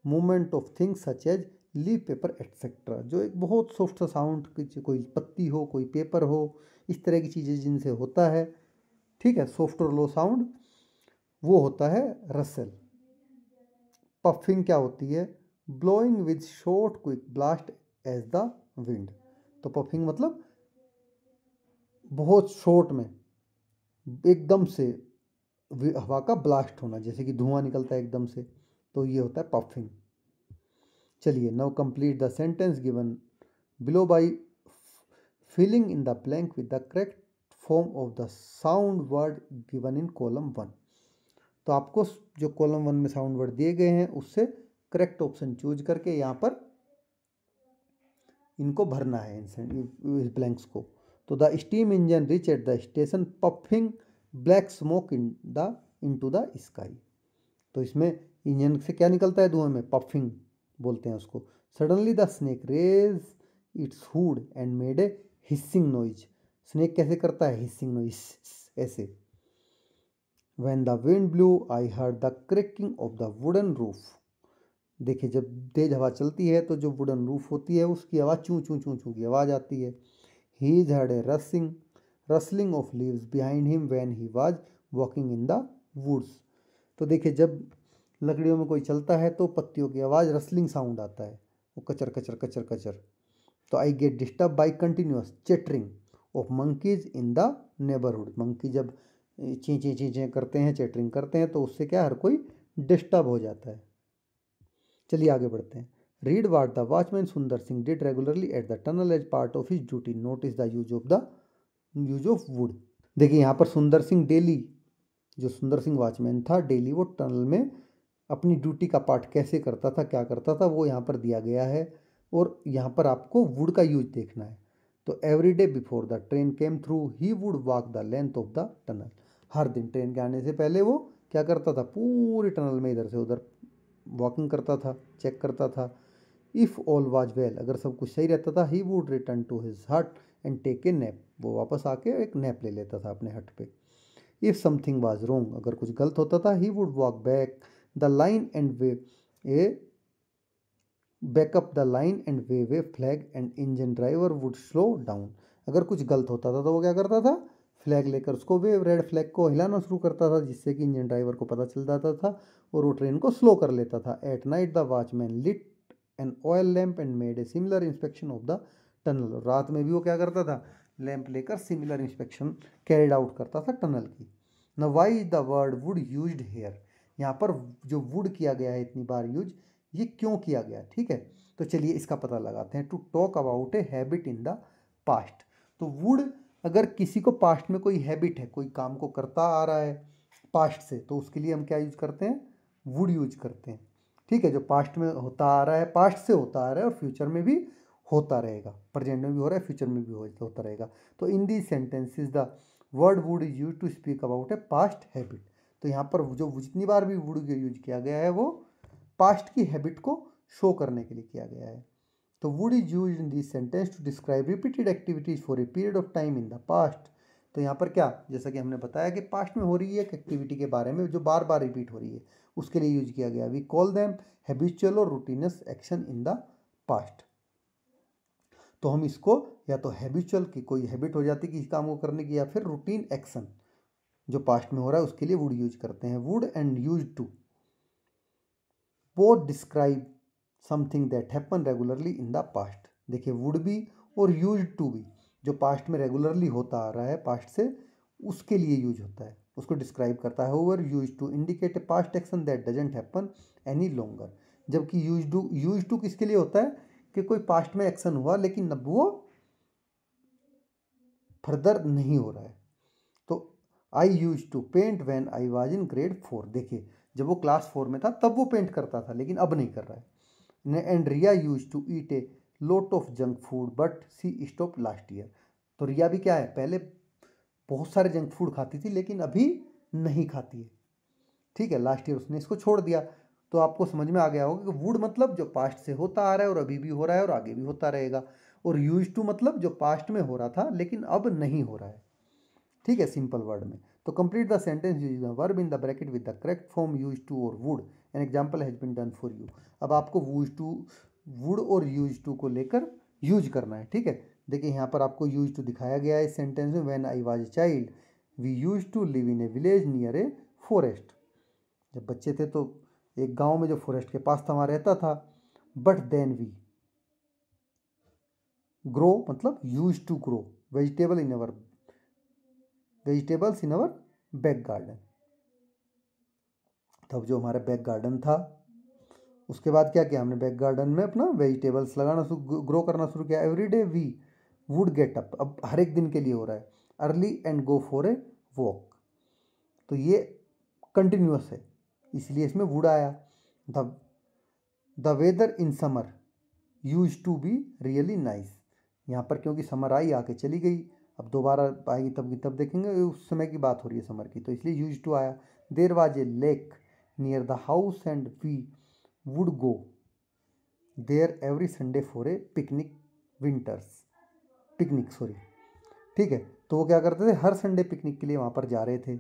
movement of things such as leaf paper etcetera, जो एक बहुत सॉफ्ट सा साउंड, कोई पत्ती हो, कोई पेपर हो, इस तरह की चीज़ें जिनसे होता है, ठीक है, सॉफ्ट और लो साउंड, वो होता है रसल। पफिंग क्या होती है? Blowing with short quick blast as the wind. तो पफिंग मतलब बहुत शॉर्ट में एकदम से हवा का ब्लास्ट होना, जैसे कि धुआं निकलता है एकदम से, तो ये होता है पफिंग। चलिए, now complete the sentence given below by filling in the blank with the correct form of the sound word given in column 1। तो आपको जो कॉलम 1 में साउंड वर्ड दिए गए हैं उससे करेक्ट ऑप्शन चूज करके यहाँ पर इनको भरना है, इस ब्लैंक्स को। तो the steam engine rich at the station puffing black smoke into the sky. तो इसमें इंजन से क्या निकलता है धुआं में? पफिंग बोलते हैं उसको। Suddenly the snake raise its hood and made a hissing noise. Snake कैसे करता है? हिसिंग नॉइज ऐसे। When the wind blew, I heard the cracking of the wooden roof. देखिए, जब तेज हवा चलती है तो जो वुडन रूफ होती है उसकी आवाज़ चूं चूं चूं चूं की आवाज़ आती है। He heard a rustling of leaves behind him when he was walking in the woods. तो देखिए, जब लकड़ियों में कोई चलता है तो पत्तियों की आवाज़ रसलिंग साउंड आता है, वो कचर कचर कचर कचर। तो I get disturb by continuous chattering of monkeys in the neighbourhood. Monkey जब ची ची ची ची करते हैं, चेटरिंग करते हैं, तो उससे क्या हर कोई डिस्टर्ब हो जाता है। चलिए आगे बढ़ते हैं। Read watt the watchman Sundar Singh did regularly at the tunnel as part of his duty, notice the use of would. देखिए, यहाँ पर सुंदर सिंह डेली, जो सुंदर सिंह वॉचमैन था, डेली वो टनल में अपनी ड्यूटी का पार्ट कैसे करता था, क्या करता था, वो यहाँ पर दिया गया है। और यहाँ पर आपको वुड का यूज देखना है। तो every day before the train came through he would walk the length of the tunnel. हर दिन ट्रेन के आने से पहले वो क्या करता था? पूरी टनल में इधर से उधर वॉकिंग करता था, चेक करता था। इफ़ ऑल वाज वेल, अगर सब कुछ सही रहता था, he would return to his hut and take a nap, वो वापस आके एक नैप ले लेता था अपने हट पे। इफ़ समथिंग वाज रॉन्ग, अगर कुछ गलत होता था, he would walk back the line and way a backup the line and way flag and engine driver would slow down. अगर कुछ गलत होता था तो वो क्या करता था? फ्लैग लेकर उसको वेव, रेड फ्लैग को हिलाना शुरू करता था, जिससे कि इंजन ड्राइवर को पता चल जाता था और वो ट्रेन को स्लो कर लेता था। At night the watchman lit an oil lamp and made a similar inspection of the tunnel. रात में भी वो क्या करता था? लैंप लेकर सिमिलर इंस्पेक्शन कैरिड आउट करता था टनल की। न why is the word would used here. यहाँ पर जो वुड किया गया है इतनी बार यूज, ये क्यों किया गया? ठीक है, तो चलिए इसका पता लगाते हैं। To talk about a habit in the past. तो वुड, अगर किसी को पास्ट में कोई हैबिट है, कोई काम को करता आ रहा है पास्ट से, तो उसके लिए हम क्या यूज करते हैं? वुड यूज करते हैं। ठीक है, जो पास्ट में होता आ रहा है, पास्ट से होता आ रहा है और फ्यूचर में भी होता रहेगा, प्रेजेंट में भी हो रहा है, फ्यूचर में भी होता रहेगा। तो in the sentences the word would is use to speak about a past habit. तो यहाँ पर जो जितनी बार भी वुड यूज किया गया है वो पास्ट की हैबिट को शो करने के लिए किया गया है। तो would is use in this sentence to describe repeated activities for a period of time in the past. तो यहाँ पर क्या, जैसा कि हमने बताया कि पास्ट में हो रही है एक एक्टिविटी के बारे में जो बार बार रिपीट हो रही है, उसके लिए यूज किया गया। वी कॉल देम हैबिचुअल और routines action in the past. तो हम इसको या तो हैबिचुअल की कोई हैबिट हो जाती है किसी काम को करने की, या फिर रूटीन एक्शन जो पास्ट में हो रहा है उसके लिए वुड यूज करते हैं। Would and use to both describe something that happen regularly in the past. देखिए, वुड भी और यूज टू भी जो पास्ट में रेगुलरली होता आ रहा है पास्ट से, उसके लिए यूज होता है, उसको डिस्क्राइब करता है। Over use to indicate a past action that doesn't happen any longer. जबकि यूज टू किसके लिए होता है? कि कोई पास्ट में एक्शन हुआ लेकिन अब वो फर्दर नहीं हो रहा है। तो I use to paint when I was in grade 4। देखिए, जब वो क्लास 4 में था तब वो पेंट करता था, लेकिन अब नहीं कर रहा है। And Riya use to eat a lot of junk food but she stop last year. तो रिया भी क्या है, पहले बहुत सारे जंक फूड खाती थी लेकिन अभी नहीं खाती है। ठीक है, लास्ट ईयर उसने इसको छोड़ दिया। तो आपको समझ में आ गया होगा कि वुड मतलब जो पास्ट से होता आ रहा है और अभी भी हो रहा है और आगे भी होता रहेगा, और यूज टू मतलब जो पास्ट में हो रहा था लेकिन अब नहीं हो रहा है। ठीक है, सिंपल वर्ड में। तो complete the sentence using the verb in the bracket with the correct form use to और would. An example has been done for you. अब आपको वुड और यूज टू को लेकर यूज करना है। ठीक है, देखिए यहाँ पर आपको यूज टू दिखाया गया है इस सेंटेंस में। When I was a child we use to live in a village near a forest. जब बच्चे थे तो एक गांव में जो फॉरेस्ट के पास था वहाँ रहता था। बट देन वी ग्रो मतलब use to grow vegetables in our back garden. तब जो हमारा बैक गार्डन था उसके बाद क्या किया हमने, बैक गार्डन में अपना वेजिटेबल्स लगाना ग्रो करना शुरू किया। Everyday we would get up, अब हर एक दिन के लिए हो रहा है, early and go for a walk. तो ये कंटिन्यूअस है इसलिए इसमें वुड आया। The weather in summer use to be really nice. यहाँ पर क्योंकि समर आई आके चली गई, अब दोबारा आएगी तब की तब देखेंगे, उस समय की बात हो रही है समर की, तो इसलिए यूज टू आया। There was a lake near the house and we would go there every Sunday for a picnic sorry. ठीक है, तो वो क्या करते थे, हर संडे पिकनिक के लिए वहाँ पर जा रहे थे।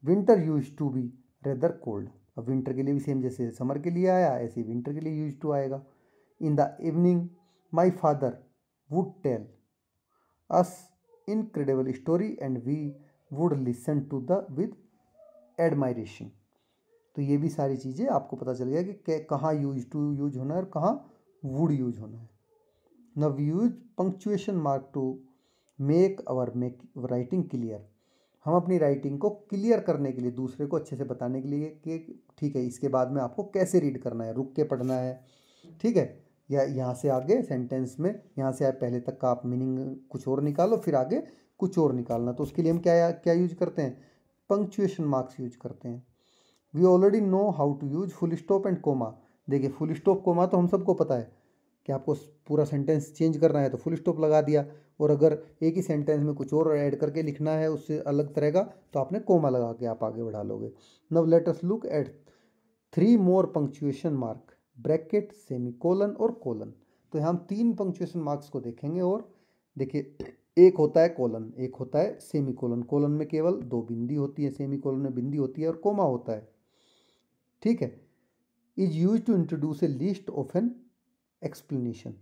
Winter use to be rather cold. अब विंटर के लिए भी सेम जैसे समर के लिए आया ऐसे ही विंटर के लिए यूज टू आएगा। In the evening my father would tell us incredible story and we would listen to the with admiration. तो ये भी सारी चीज़ें आपको पता चल गया कि कहाँ यूज टू यूज होना है और कहाँ वुड यूज होना है। Now use punctuation mark to make writing clear. हम अपनी राइटिंग को क्लियर करने के लिए, दूसरे को अच्छे से बताने के लिए कि ठीक है इसके बाद में आपको कैसे रीड करना है, रुक के पढ़ना है। ठीक है, या यहाँ से आगे सेंटेंस में यहाँ से पहले तक का आप मीनिंग कुछ और निकालो फिर आगे कुछ और निकालना। तो उसके लिए हम क्या क्या यूज करते हैं, पंक्चुएशन मार्क्स यूज करते हैं। We already know how to use full stop and comma. देखिए फुल स्टॉप कोमा तो हम सबको पता है कि आपको पूरा सेंटेंस चेंज करना है तो फुल स्टॉप लगा दिया, और अगर एक ही सेंटेंस में कुछ और ऐड करके लिखना है उससे अलग तरह का तो आपने कोमा लगा के आप आगे बढ़ा लोगे। नव let us look at 3 more punctuation mark, bracket, semicolon और कोलन। तो हम 3 पंक्चुएशन मार्क्स को देखेंगे। और देखिए एक होता है कोलन, एक होता है सेमीकोलन। कोलन में केवल 2 बिंदी होती है, सेमीकोलन में बिंदी होती है और कोमा होता है। ठीक है, is use to introduce a list of an explanation.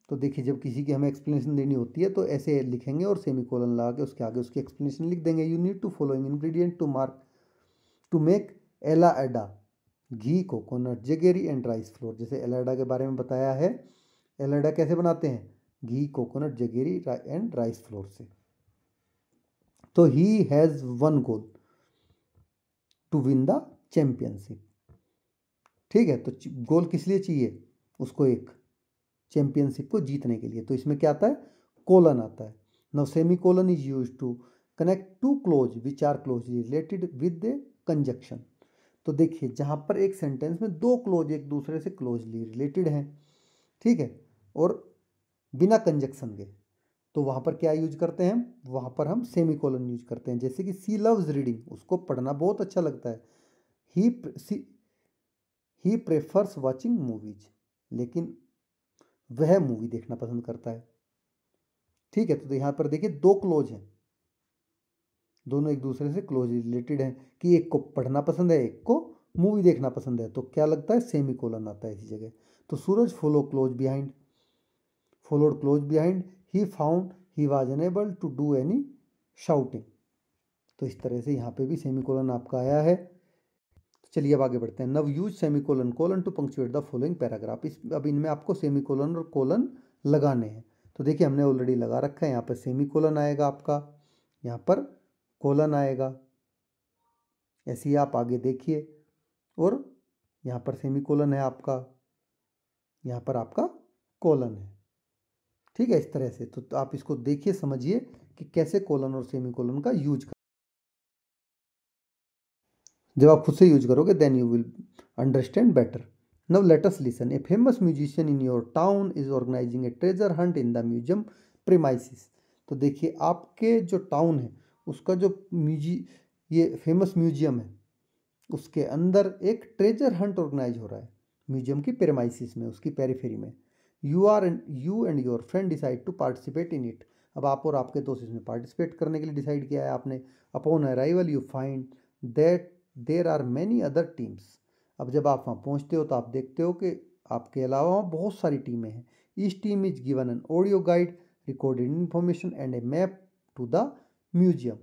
तो देखिए जब किसी की हमें एक्सप्लेनेशन देनी होती है तो ऐसे लिखेंगे और सेमीकोलन लगा के उसके आगे उसकी एक्सप्लेनेशन लिख देंगे। You need to following ingredient to make ela ada, ghee, coconut, jaggery and rice flour. जैसे एलाडा के बारे में बताया है, एलाडा कैसे बनाते हैं, घी, coconut, jaggery and rice flour से। तो he has one goal to win the championship. ठीक है, तो गोल किस लिए चाहिए उसको, एक चैंपियनशिप को जीतने के लिए। तो इसमें क्या आता है, कोलन आता है। Now semicolon is use to connect two clause which are closely related with a conjunction. तो देखिए जहाँ पर एक सेंटेंस में 2 क्लोज एक दूसरे से क्लोजली रिलेटेड हैं, ठीक है, और बिना कंजक्शन के, तो वहाँ पर क्या यूज करते हैं, वहाँ पर हम सेमी कोलन यूज करते हैं। जैसे कि सी लव्स रीडिंग, उसको पढ़ना बहुत अच्छा लगता है। ही प्रेफर्स वॉचिंग मूवीज, लेकिन वह मूवी देखना पसंद करता है। ठीक है, तो यहाँ पर देखिए 2 क्लोज हैं, दोनों एक दूसरे से क्लोजली रिलेटेड हैं कि एक को पढ़ना पसंद है एक को मूवी देखना पसंद है, तो क्या लगता है, सेमी कोलन आता है इसी जगह। तो Suraj followed close behind he found he was unable to do any shouting. तो इस तरह से यहाँ पे भी सेमी कोलन आपका आया है। चलिए अब आगे बढ़ते हैं। नव use semicolon colon to punctuate the following paragraph. अब इनमें आपको सेमीकोलन और कोलन लगाने हैं। तो देखिए हमने ऑलरेडी लगा रखा है, यहाँ पर सेमीकोलन आएगा आपका, यहाँ पर कोलन आएगा, ऐसे ही आप आगे देखिए, और यहाँ पर सेमीकोलन है आपका, यहाँ पर आपका कोलन है। ठीक है, इस तरह से तो आप इसको देखिए समझिए कि कैसे कोलन और सेमीकोलन का यूज कर। जब आप खुद से यूज करोगे then you will understand better. Now let us listen. A famous musician in your town is organizing a treasure hunt in the museum premises. तो देखिए आपके जो टाउन है उसका जो ये फेमस म्यूजियम है उसके अंदर एक ट्रेजर हंट ऑर्गेनाइज हो रहा है म्यूजियम की प्रेमाइसिस में, उसकी पेरीफेरी में। You and your friend decide to participate in it. अब आप और आपके दोस्त इसमें पार्टिसिपेट करने के लिए डिसाइड किया है आपने। Upon arrival you find that there are many other teams. अब जब आप वहाँ पहुँचते हो तो आप देखते हो कि आपके अलावा वहाँ बहुत सारी टीमें हैं। Each team is given an audio guide, recorded information and a map to the museum.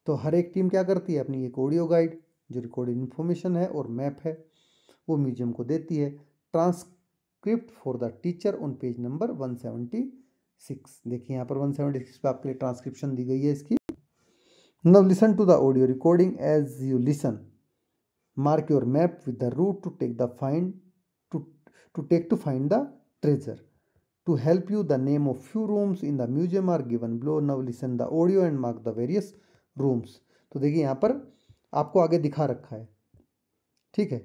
तो हर एक टीम क्या करती है, अपनी एक ऑडियो गाइड जो रिकॉर्डेड इन्फॉर्मेशन है और मैप है वो म्यूजियम को देती है। Transcript for the teacher on page number 176। देखिए यहाँ पर 176 पे आपके लिए ट्रांसक्रिप्शन दी गई है इसकी। Now listen to the audio recording as you listen. Mark your map with the route to take to find the treasure. To help you, the name of few rooms in the museum are given below. Now listen the audio and mark the various rooms. तो देखिए यहाँ पर आपको आगे दिखा रखा है, ठीक है।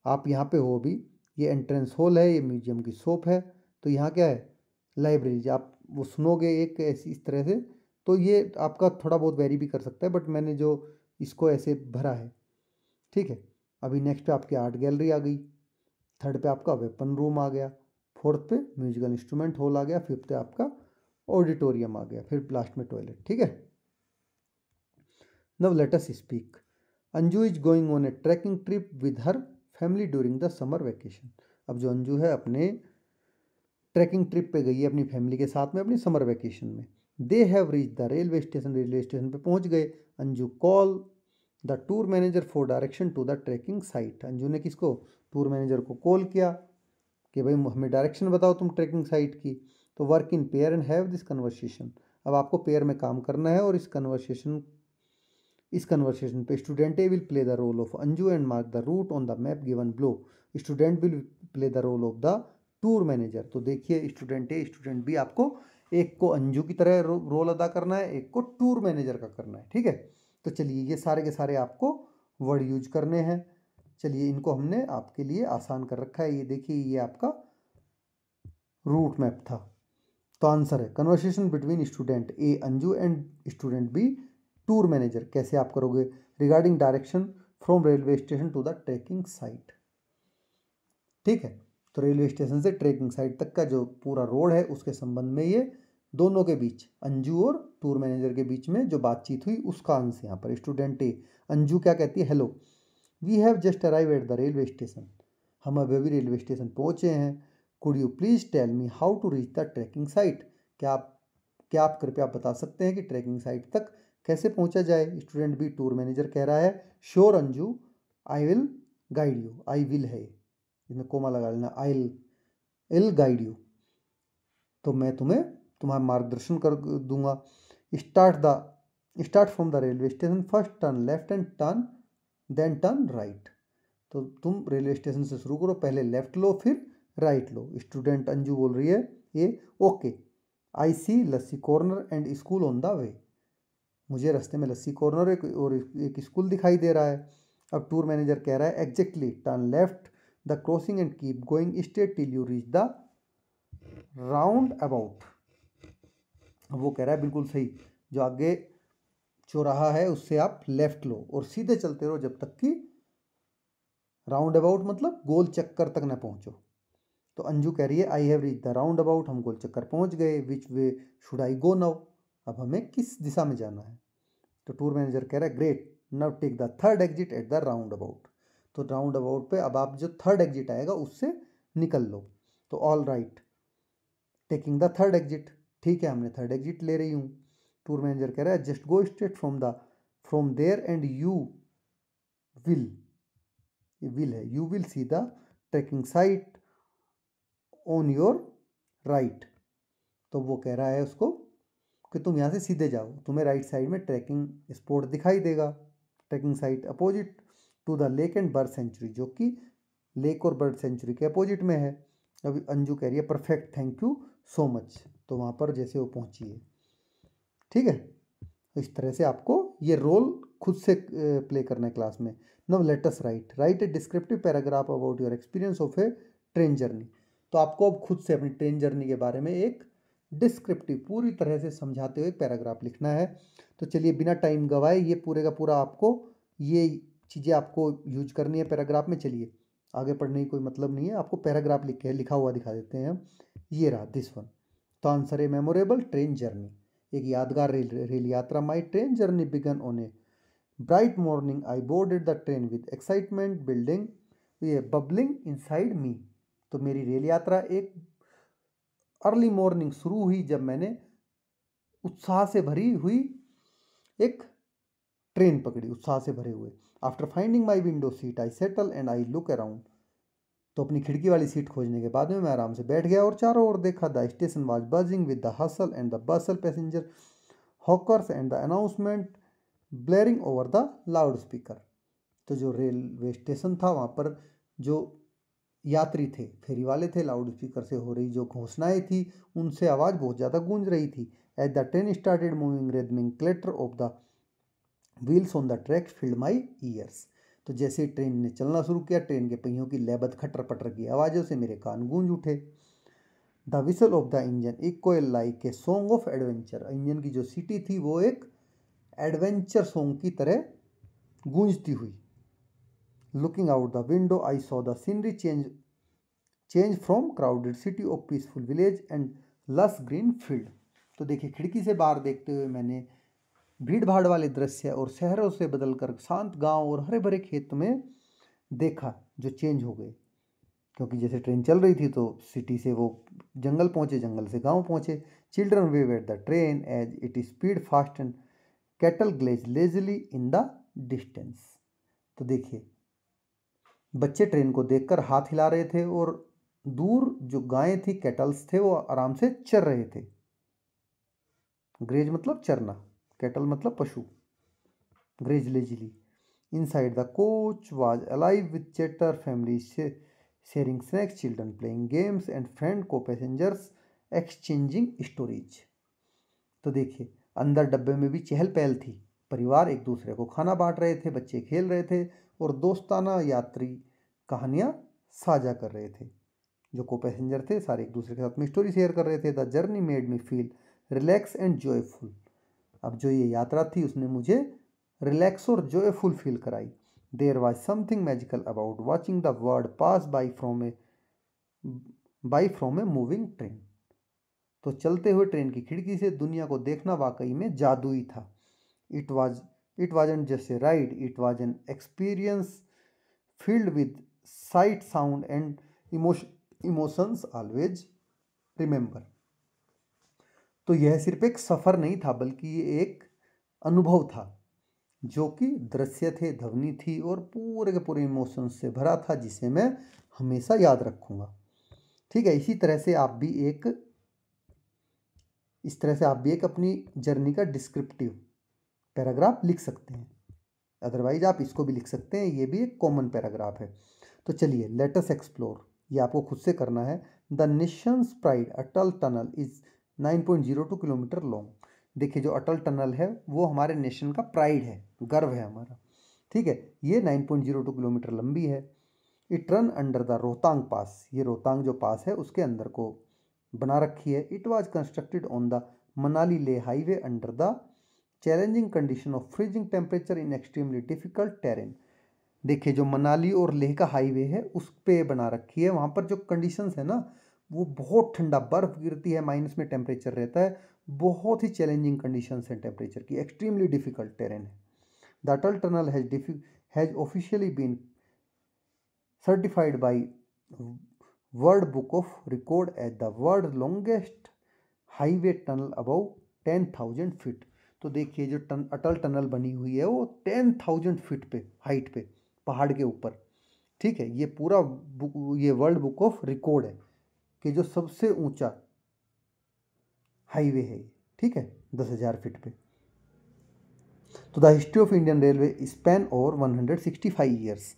आप यहाँ पे हो अभी, ये एंट्रेंस हॉल है, ये म्यूजियम की शॉप है। तो यहाँ क्या है, लाइब्रेरी। आप वो सुनोगे एक ऐसी इस तरह से, तो ये आपका थोड़ा बहुत वेरी भी कर सकता है, बट मैंने जो इसको ऐसे भरा है, ठीक है। अभी नेक्स्ट पे आपकी आर्ट गैलरी आ गई, थर्ड पे आपका वेपन रूम आ गया, फोर्थ पे म्यूजिकल इंस्ट्रूमेंट हॉल आ गया, फिफ्थ पे आपका ऑडिटोरियम आ गया, फिर लास्ट में टॉयलेट, ठीक है। Now let us speak. Anju is going on a trekking trip with her family during the summer vacation. अब जो अंजू है अपने ट्रैकिंग ट्रिप पे गई है अपनी फैमिली के साथ में अपनी समर वैकेशन में। They have reach the railway station, railway station पे पहुंच गए। Anju call the tour manager for direction to the trekking site. Anju ने किसको, टूर मैनेजर को कॉल किया कि भाई हमें डायरेक्शन बताओ तुम ट्रैकिंग साइट की। तो work in pair and have this conversation. अब आपको पेयर में काम करना है और इस कन्वर्सेशन पे student A will play the role of Anju and mark the route on the map given below. Student will play the role of the tour manager. तो देखिए स्टूडेंट ए, स्टूडेंट बी, आपको एक को अंजू की तरह रोल अदा करना है, एक को टूर मैनेजर का करना है, ठीक है। तो चलिए ये सारे के सारे आपको वर्ड यूज करने हैं। चलिए इनको हमने आपके लिए आसान कर रखा है। ये देखिए ये आपका रूट मैप था। तो आंसर है conversation between student A Anju and student B tour manager. कैसे आप करोगे, regarding direction from railway station to the trekking site, ठीक है। तो रेलवे स्टेशन से ट्रैकिंग साइट तक का जो पूरा रोड है उसके संबंध में ये दोनों के बीच, अंजू और टूर मैनेजर के बीच में जो बातचीत हुई उसका आंसर यहाँ पर। स्टूडेंट ए, अंजू क्या कहती है, hello we have just arrive at the railway station. हम अभी रेलवे स्टेशन पहुँचे हैं। Could you please tell me how to reach the trekking site. क्या आप कृपया बता सकते हैं कि ट्रैकिंग साइट तक कैसे पहुंचा जाए। स्टूडेंट बी, टूर मैनेजर कह रहा है sure Anju, I will guide you. I will है, इसमें कोमा लगा लेना, आई विल गाइड यू। तो मैं तुम्हारा मार्गदर्शन कर दूंगा। Start from the railway station, first turn left and turn then turn right. तो तुम रेलवे स्टेशन से शुरू करो, पहले लेफ्ट लो फिर राइट लो। स्टूडेंट अंजू बोल रही है ये okay. I see lassi corner and school on the way. मुझे रास्ते में लस्सी कॉर्नर और एक स्कूल दिखाई दे रहा है। अब टूर मैनेजर कह रहा है exactly turn left the crossing and keep going straight till you reach the round about. वो कह रहा है बिल्कुल सही, जो आगे चौराहा है उससे आप लेफ्ट लो और सीधे चलते रहो जब तक कि राउंड अबाउट मतलब गोल चक्कर तक ना पहुंचो। तो अंजू कह रही है I have reach the round about, हम गोल चक्कर पहुंच गए। विच वे शुड आई गो नाउ, अब हमें किस दिशा में जाना है। तो टूर मैनेजर कह रहा है great, now take the third exit at the roundabout. तो राउंड अबाउट पे अब आप जो थर्ड एग्जिट आएगा उससे निकल लो। तो all right, taking the third exit, ठीक है हमने थर्ड एग्जिट ले रही हूँ। टूर मैनेजर कह रहा है just go straight from there and you will है, you will see the trekking site on your right. तो वो कह रहा है उसको कि तुम यहाँ से सीधे जाओ, तुम्हें राइट साइड में ट्रैकिंग स्पॉट दिखाई देगा, trekking site opposite to the lake and bird sanctuary, जो कि लेक और बर्ड सेंचुरी के अपोजिट में है। अभी अंजू कह रही है perfect thank you so much. तो वहाँ पर जैसे वो पहुँची है, ठीक है। इस तरह से आपको ये रोल खुद से प्ले करना है क्लास में। Now let us right A descriptive paragraph about your experience of A train journey. तो आपको अब खुद से अपनी ट्रेन जर्नी के बारे में एक डिस्क्रिप्टिव पूरी तरह से समझाते हुए पैराग्राफ लिखना है। तो चलिए बिना टाइम गवाए ये पूरे का पूरा आपको ये चीज़ें आपको यूज करनी है पैराग्राफ में। चलिए आगे पढ़ने की कोई मतलब नहीं है, आपको पैराग्राफ लिख के लिखा हुआ दिखा देते हैं हम। ये रहा दिस वन। तो आंसर है मेमोरेबल ट्रेन जर्नी, एक यादगार रेल यात्रा। My train journey began on a bright morning, I boarded the train with excitement building ये बबलिंग इनसाइड मी। तो मेरी रेल यात्रा एक अर्ली मॉर्निंग शुरू हुई जब मैंने उत्साह से भरी हुई एक ट्रेन पकड़ी, उत्साह से भरे हुए। After finding my window seat I settle and I look around. तो अपनी खिड़की वाली सीट खोजने के बाद में मैं आराम से बैठ गया और चारों ओर देखा। The station was buzzing with the hustle and the bustle, passenger hawkers and the announcement blaring over the loud speaker. तो जो रेलवे स्टेशन था वहाँ पर जो यात्री थे, फेरी वाले थे, लाउड स्पीकर से हो रही जो घोषणाएं थी उनसे आवाज़ बहुत ज़्यादा गूंज रही थी। As the train started moving rhythmic clatter of the wheels on the track filled my ears. तो जैसे ट्रेन ने चलना शुरू किया, ट्रेन के पहियों की लेबत खटर पटर की आवाज़ों से मेरे कान गूंज उठे। The whistle of the engine equal like a song of adventure. Engine की जो सीटी थी वो एक एडवेंचर सॉन्ग की तरह गूंजती हुई। Looking out the window I saw the scenery change from crowded city of peaceful village and लस ग्रीन फील्ड। तो देखिए खिड़की से बाहर देखते हुए मैंने भीड़ भाड़ वाले दृश्य और शहरों से बदलकर शांत गांव और हरे भरे खेत में देखा जो चेंज हो गए। क्योंकि जैसे ट्रेन चल रही थी तो सिटी से वो जंगल पहुंचे, जंगल से गांव पहुंचे। Children wave at the train as it speed fast and cattle graze lazily in the distance. तो देखिए बच्चे ट्रेन को देखकर हाथ हिला रहे थे और दूर जो गायें थी, कैटल्स थे, वो आराम से चर रहे थे। ग्रेज मतलब चरना, कैटल मतलब पशु। Graze lazily inside the coach was alive with chatter, family sharing snacks, children playing games and friend co passengers exchanging stories. तो देखिए अंदर डब्बे में भी चहल पहल थी, परिवार एक दूसरे को खाना बांट रहे थे, बच्चे खेल रहे थे और दोस्ताना यात्री कहानियां साझा कर रहे थे। जो को पैसेंजर थे सारे एक दूसरे के साथ में स्टोरी शेयर कर रहे थे। The journey made me feel relax and joyful. अब जो ये यात्रा थी उसने मुझे रिलैक्स और जॉयफुल फील कराई। There was something magical about watching the world pass by from a moving train. तो चलते हुए ट्रेन की खिड़की से दुनिया को देखना वाकई में जादुई था। It wasn't just a ride, it was an experience filled with sight, sound and emotions always remember। तो यह सिर्फ एक सफ़र नहीं था बल्कि ये एक अनुभव था जो कि दृश्य थे, ध्वनि थी और पूरे के पूरे इमोशंस से भरा था, जिसे मैं हमेशा याद रखूंगा। ठीक है, इस तरह से आप भी एक अपनी जर्नी का डिस्क्रिप्टिव पैराग्राफ लिख सकते हैं। अदरवाइज आप इसको भी लिख सकते हैं, ये भी एक कॉमन पैराग्राफ है। तो चलिए लेट अस एक्सप्लोर, ये आपको खुद से करना है। The Nations pride Atal tunnel is 9.02 kilometre long. देखिए जो अटल टनल है वो हमारे नेशन का प्राइड है, गर्व है हमारा। ठीक है, ये 9.02 किलोमीटर लंबी है। It run under the Rohtang pass, ये रोहतांग जो पास है उसके अंदर को बना रखी है। It was constructed on the Manali Leh highway under the challenging condition of freezing temperature in extremely difficult terrain. देखिए जो मनाली और लेह का हाईवे है उस पे बना रखी है। वहाँ पर जो कंडीशंस है ना वो बहुत ठंडा, बर्फ़ गिरती है, माइनस में टेम्परेचर रहता है, बहुत ही चैलेंजिंग कंडीशंस हैं टेम्परेचर की, एक्सट्रीमली डिफिकल्ट टेरेन है। The Atal tunnel has officially been certified by world book of record as the world longest highway tunnel above 10,000 feet. तो देखिए जो अटल टनल बनी हुई है वो 10,000 फीट पे हाइट पे पहाड़ के ऊपर। ठीक है, ये पूरा ये वर्ल्ड बुक ऑफ रिकॉर्ड है कि जो सबसे ऊंचा हाईवे है। ठीक है, 10,000 फीट पे। तो the history of Indian railway span over 165 years.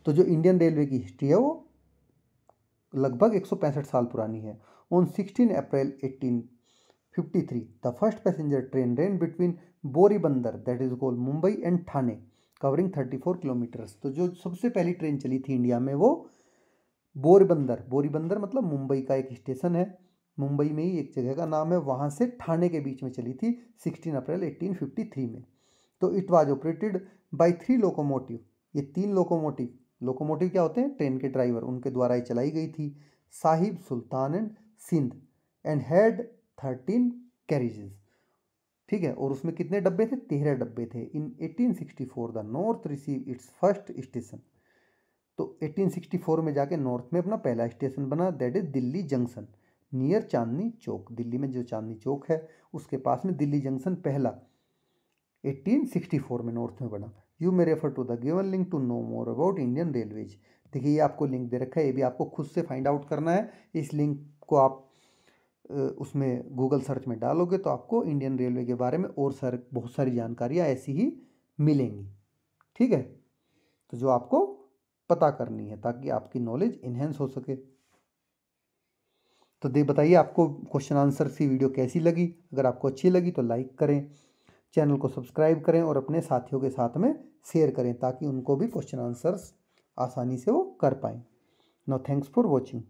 तो जो इंडियन रेलवे की हिस्ट्री है वो लगभग 165 साल पुरानी है। On 16 April 1853 the first passenger train ran between Boribunder that is called Mumbai and Thane covering 34 kilometres. तो जो सबसे पहली ट्रेन चली थी इंडिया में वो बोरीबंदर मतलब मुंबई का एक स्टेशन है, मुंबई में ही एक जगह का नाम है, वहाँ से ठाणे के बीच में चली थी 16 अप्रैल 1853 में। तो it was operated by 3 locomotive. ये 3 लोकोमोटिव क्या होते हैं? ट्रेन के ड्राइवर, उनके द्वारा ही चलाई गई थी। Sahib, Sultan and Sindh and had 13 carriages. ठीक है, और उसमें कितने डब्बे थे? 13 डब्बे थे। इन 1864 the north receive it's first station. तो 1864 में जाके नॉर्थ में अपना पहला स्टेशन बना, that is Delhi junction near Chandni Chowk. Delhi में जो चांदनी चौक है उसके पास में दिल्ली जंक्शन पहला 1864 में नॉर्थ में बना। You may refer to the given link to know more about Indian railways. देखिए ये आपको लिंक दे रखा है, ये भी आपको खुद से फाइंड आउट करना है। इस लिंक को आप उसमें गूगल सर्च में डालोगे तो आपको इंडियन रेलवे के बारे में और बहुत सारी जानकारियाँ ऐसी ही मिलेंगी। ठीक है, तो जो आपको पता करनी है ताकि आपकी नॉलेज इन्हेंस हो सके। तो बताइए आपको क्वेश्चन आंसर सी वीडियो कैसी लगी? अगर आपको अच्छी लगी तो लाइक करें, चैनल को सब्सक्राइब करें और अपने साथियों के साथ में शेयर करें ताकि उनको भी क्वेश्चन आंसर्स आसानी से वो कर पाएँ। Now thanks for watching.